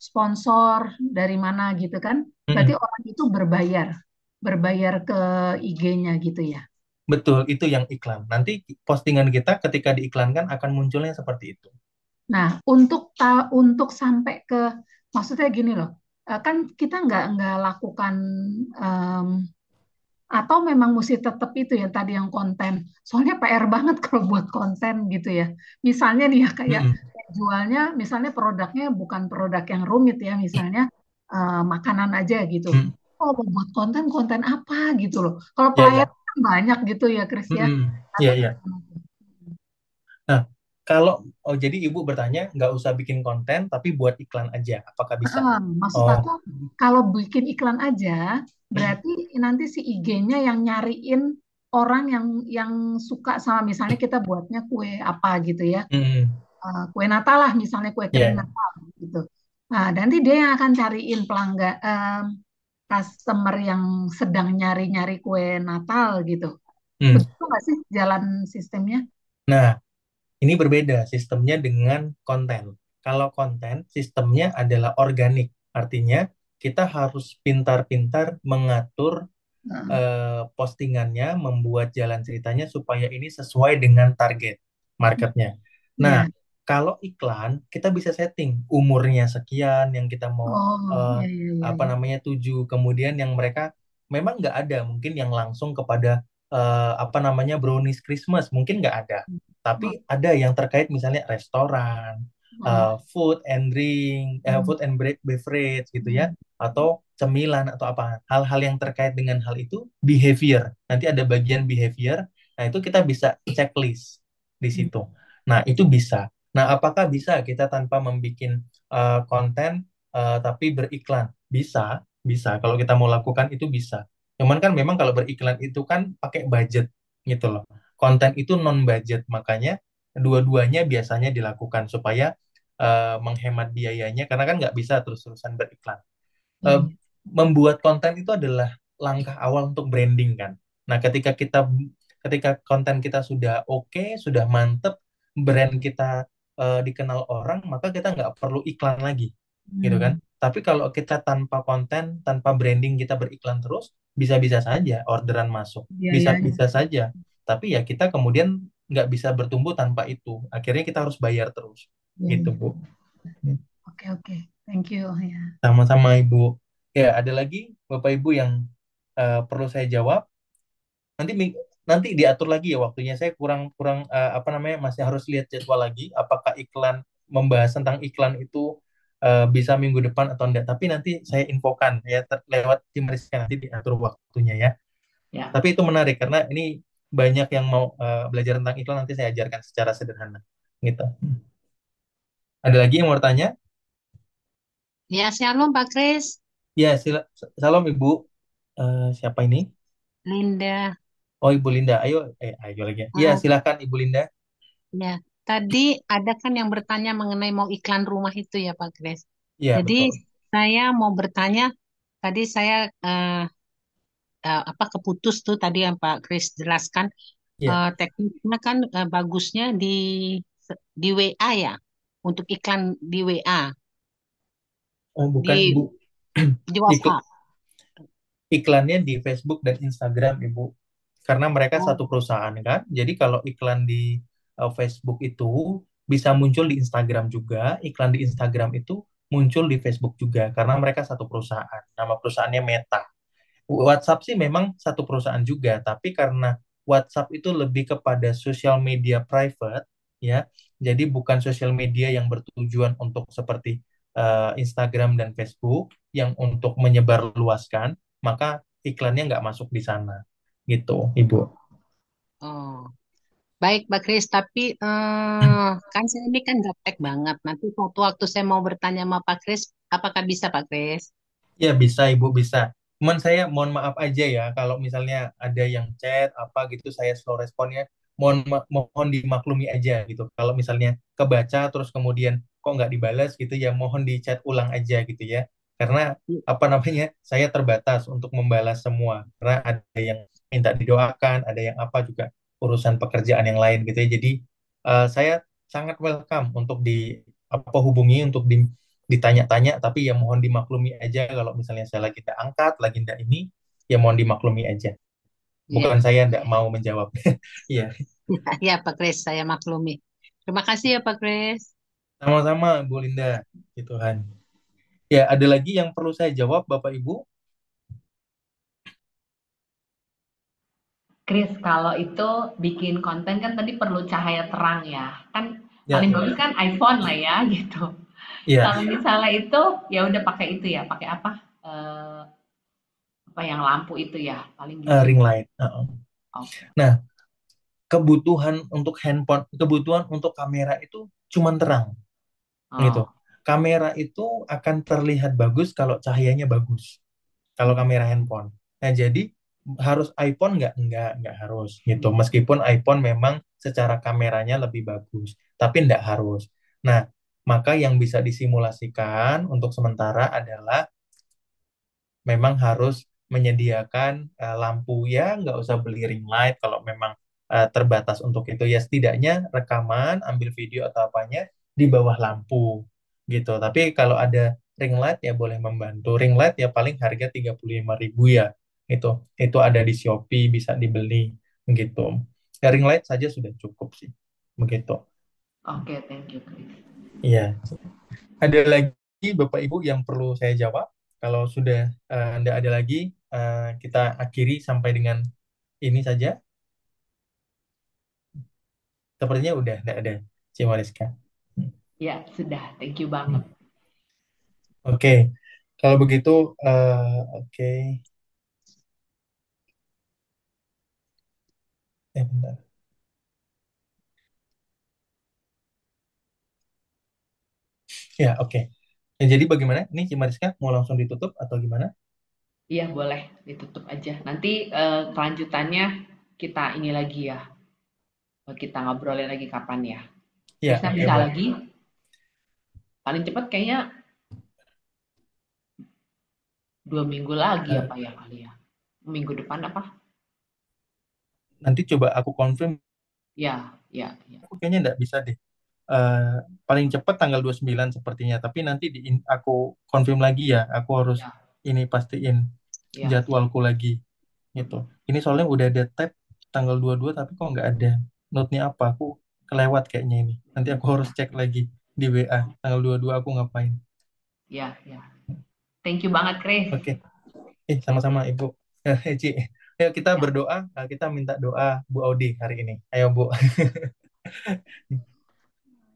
S3: sponsor dari mana gitu kan. Berarti
S1: Mm-mm.
S3: orang itu berbayar ke IG-nya gitu ya.
S1: Betul, itu yang iklan. Nanti postingan kita ketika diiklankan akan munculnya seperti itu.
S3: Nah, untuk sampai ke maksudnya gini loh, kan kita nggak lakukan em, atau memang mesti tetap itu ya tadi yang konten. Soalnya PR banget kalau buat konten gitu ya. Misalnya nih ya kayak
S1: Mm-mm.
S3: jualnya misalnya produknya bukan produk yang rumit ya, misalnya makanan aja gitu.
S1: Mm.
S3: Oh, mau buat konten konten apa gitu loh. Kalau
S1: Ya,
S3: pelayan
S1: ya.
S3: kan banyak gitu ya, Chris ya.
S1: Mm-mm.
S3: Atau
S1: Ya, ya.
S3: gimana tuh?
S1: Nah, kalau oh jadi Ibu bertanya nggak usah bikin konten tapi buat iklan aja, apakah bisa?
S3: Maksud
S1: Oh,
S3: aku kalau bikin iklan aja,
S1: mm,
S3: berarti nanti si IG-nya yang nyariin orang yang suka sama misalnya kita buatnya kue apa gitu ya,
S1: mm,
S3: kue Natal lah misalnya kue kering
S1: ya,
S3: Natal gitu. Nah, nanti dia yang akan cariin pelanggan customer yang sedang nyari-nyari kue Natal gitu.
S1: mm.
S3: Begitu nggak sih jalan sistemnya?
S1: Nah, ini berbeda sistemnya dengan konten. Kalau konten, sistemnya adalah organik. Artinya, kita harus pintar-pintar mengatur
S3: Nah,
S1: postingannya, membuat jalan ceritanya supaya ini sesuai dengan target marketnya. Nah,
S3: ya.
S1: kalau iklan, kita bisa setting umurnya sekian yang kita mau
S3: Oh,
S1: eh,
S3: ya, ya, ya,
S1: apa
S3: ya.
S1: namanya tuju. Kemudian yang mereka memang nggak ada, mungkin yang langsung kepada apa namanya brownies Christmas, mungkin nggak ada. Tapi
S3: Oh,
S1: ada yang terkait misalnya restoran,
S3: oh,
S1: food and beverage gitu ya, atau cemilan atau apa hal-hal yang terkait dengan hal itu behavior nanti ada bagian behavior, nah itu kita bisa checklist di
S3: hmm.
S1: situ. Nah itu bisa. Nah apakah bisa kita tanpa membuat konten tapi beriklan? Bisa, bisa kalau kita mau lakukan itu bisa. Cuman kan memang kalau beriklan itu kan pakai budget gitu loh. Konten itu non budget, makanya dua-duanya biasanya dilakukan supaya menghemat biayanya karena kan nggak bisa terus-terusan beriklan.
S3: Iya,
S1: eh,
S3: iya.
S1: Membuat konten itu adalah langkah awal untuk branding kan. Nah, ketika konten kita sudah oke, sudah mantep, brand kita dikenal orang, maka kita nggak perlu iklan lagi, gitu kan?
S3: Hmm.
S1: Tapi kalau kita tanpa konten, tanpa branding kita beriklan terus, bisa-bisa saja orderan masuk,
S3: Biayanya.
S1: bisa-bisa saja. Tapi ya kita kemudian nggak bisa bertumbuh tanpa itu. Akhirnya kita harus bayar terus,
S3: Iya,
S1: gitu
S3: iya.
S1: Bu.
S3: Oke, oke. Thank you ya.
S1: Sama-sama Ibu. Ya, ada lagi Bapak Ibu yang perlu saya jawab. Nanti nanti diatur lagi ya waktunya. Saya kurang kurang apa namanya masih harus lihat jadwal lagi. Apakah membahas tentang iklan itu bisa minggu depan atau enggak. Tapi nanti saya infokan ya lewat tim riset nanti diatur waktunya ya.
S4: Ya.
S1: Tapi itu menarik karena ini banyak yang mau belajar tentang iklan nanti saya ajarkan secara sederhana. Gitu. Ada lagi yang mau bertanya?
S6: Ya, shalom Pak Kris,
S1: Ya, salam Ibu. Siapa ini?
S6: Linda.
S1: Oh, Ibu Linda, ayo lagi. Iya,
S6: Ah,
S1: silakan Ibu Linda.
S6: ya, tadi ada kan yang bertanya mengenai mau iklan rumah itu ya Pak Kris.
S1: Iya,
S6: Jadi
S1: betul.
S6: saya mau bertanya, tadi saya apa keputus tuh tadi yang Pak Kris jelaskan,
S1: Iya,
S6: tekniknya kan bagusnya di WA ya, untuk iklan di WA.
S1: Oh, bukan,
S6: di
S1: Ibu.
S6: di
S1: Ikl-
S6: WhatsApp.
S1: iklannya di Facebook dan Instagram, Ibu. Karena mereka
S6: Oh,
S1: satu perusahaan kan. Jadi kalau iklan di Facebook itu bisa muncul di Instagram juga, iklan di Instagram itu muncul di Facebook juga karena mereka satu perusahaan. Nama perusahaannya Meta. WhatsApp sih memang satu perusahaan juga, tapi karena WhatsApp itu lebih kepada social media private, ya, jadi bukan sosial media yang bertujuan untuk seperti Instagram dan Facebook yang untuk menyebarluaskan, maka iklannya nggak masuk di sana, gitu, Ibu.
S6: oh. Baik, Pak Kris. Tapi kan saya ini kan gaptek banget. Nanti suatu waktu saya mau bertanya sama Pak Kris, apakah bisa Pak Kris?
S1: Ya bisa Ibu bisa. Cuman saya mohon maaf aja ya kalau misalnya ada yang chat apa gitu saya slow responnya. Mohon dimaklumi aja gitu. Kalau misalnya kebaca terus kemudian kok nggak dibalas gitu ya mohon di chat ulang aja gitu ya. Karena apa namanya saya terbatas untuk membalas semua. Karena ada yang minta didoakan, ada yang apa juga urusan pekerjaan yang lain gitu ya. Jadi saya sangat welcome untuk di apa hubungi untuk ditanya-tanya, tapi ya mohon dimaklumi aja kalau misalnya saya lagi tidak angkat, lagi tidak ini, ya mohon dimaklumi aja.
S6: Iya,
S1: Bukan saya tidak mau menjawab. Iya,
S6: ya Pak Kris, saya maklumi. Terima kasih ya Pak Kris.
S1: sama-sama Bu Linda. Gitu Tuhan. Ya, ada lagi yang perlu saya jawab, Bapak Ibu?
S4: Chris, kalau itu bikin konten kan tadi perlu cahaya terang ya. Kan
S1: Ya,
S4: paling bagus kan iPhone lah ya gitu.
S1: ya,
S4: Kalau misalnya itu ya udah pakai itu ya, pakai apa? Apa yang lampu itu ya, paling gitu
S1: ring
S4: ya.
S1: light.
S4: Oke.
S1: Nah, kebutuhan untuk handphone, kebutuhan untuk kamera itu cuman terang, gitu.
S4: Oh,
S1: Kamera itu akan terlihat bagus kalau cahayanya bagus. Kalau kamera handphone. Nah, jadi harus iPhone nggak harus gitu. Meskipun iPhone memang secara kameranya lebih bagus, tapi nggak harus. Nah, maka yang bisa disimulasikan untuk sementara adalah memang harus menyediakan lampu ya, nggak usah beli ring light kalau memang terbatas untuk itu ya setidaknya rekaman, ambil video atau apanya di bawah lampu gitu. Tapi kalau ada ring light ya boleh membantu. Ring light ya paling harga 35.000 ya. Itu itu ada di Shopee bisa dibeli gitu. Ya, ring light saja sudah cukup sih. Begitu.
S4: oke, thank you, Chris.
S1: Iya. Ada lagi Bapak Ibu yang perlu saya jawab? Kalau sudah tidak ada lagi, kita akhiri sampai dengan ini saja. Sepertinya udah tidak ada, Cimariska.
S4: Ya, sudah, thank you
S1: Hmm.
S4: banget.
S1: Oke, kalau begitu, oke. Bentar. Ya, oke. Ya, jadi bagaimana? Ini Cimariska mau langsung ditutup atau gimana?
S4: Iya, boleh ditutup aja. Nanti kelanjutannya kita ini lagi ya. Kita ngobrolin lagi kapan ya.
S1: Ya,
S4: Krisna
S1: oke,
S4: bisa
S1: boleh.
S4: lagi. Paling cepat kayaknya 2 minggu lagi
S1: Eh,
S4: apa ya kali ya. Minggu depan apa?
S1: nanti coba aku confirm,
S4: Ya, ya, ya.
S1: aku kayaknya nggak bisa deh. Eh, paling cepat tanggal 29 sepertinya, tapi nanti aku confirm lagi ya, aku harus
S4: Ya,
S1: ini pastiin
S4: ya, siap.
S1: jadwalku lagi gitu. Ini soalnya udah ada tab tanggal 22 tapi kok nggak ada note-nya apa, aku kelewat kayaknya ini. Nanti aku harus cek lagi di WA tanggal 22 aku ngapain.
S4: Ya, ya. Thank you banget, Chris.
S1: Oke, sama-sama Ibu. Ci, ayo kita
S4: Ya,
S1: berdoa, kita minta doa Bu Audi hari ini. Ayo Bu.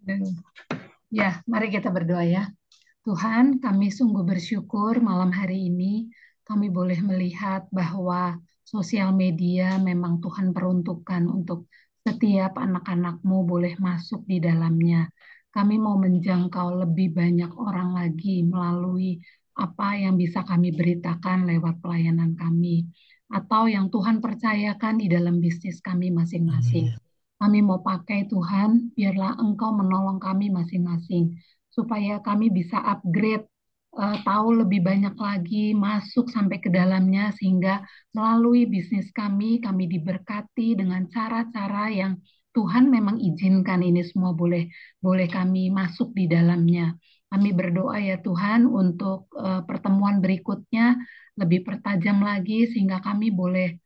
S3: Dan ya, mari kita berdoa ya. Tuhan, kami sungguh bersyukur malam hari ini kami boleh melihat bahwa sosial media memang Tuhan peruntukkan untuk setiap anak-anak-Mu boleh masuk di dalamnya. Kami mau menjangkau lebih banyak orang lagi melalui apa yang bisa kami beritakan lewat pelayanan kami atau yang Tuhan percayakan di dalam bisnis kami masing-masing.
S1: Amin.
S3: Kami mau pakai Tuhan, biarlah Engkau menolong kami masing-masing supaya kami bisa upgrade, tahu lebih banyak lagi, masuk sampai ke dalamnya sehingga melalui bisnis kami diberkati dengan cara-cara yang Tuhan memang izinkan ini semua boleh boleh kami masuk di dalamnya. Kami berdoa ya Tuhan untuk pertemuan berikutnya lebih pertajam lagi sehingga kami boleh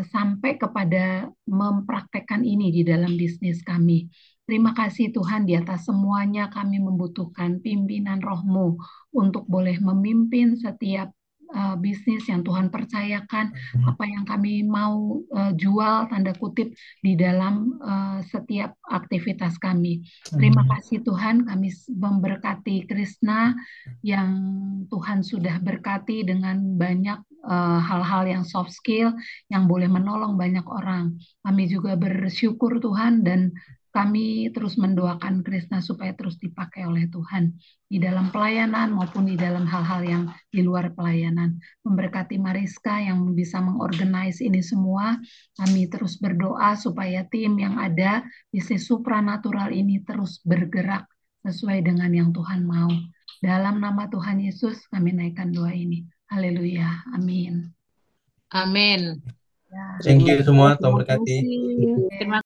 S3: sampai kepada mempraktekkan ini di dalam bisnis kami. Terima kasih Tuhan, di atas semuanya kami membutuhkan pimpinan Roh-Mu untuk boleh memimpin setiap bisnis yang Tuhan percayakan, apa yang kami mau jual tanda kutip di dalam setiap aktivitas kami. Terima kasih Tuhan, kami memberkati Krishna yang Tuhan sudah berkati dengan banyak hal-hal yang soft skill yang boleh menolong banyak orang. Kami juga bersyukur Tuhan dan kami terus mendoakan Krishna supaya terus dipakai oleh Tuhan di dalam pelayanan maupun di dalam hal-hal yang di luar pelayanan. Memberkati Mariska yang bisa mengorganize ini semua. Kami terus berdoa supaya tim yang ada bisnis supranatural ini terus bergerak sesuai dengan yang Tuhan mau. Dalam nama Tuhan Yesus kami naikkan doa ini. Haleluya. Amin.
S6: Amin.
S3: Ya.
S1: Thank you semua, Tuhan
S6: Terima
S1: berkati.
S6: kasih. Terima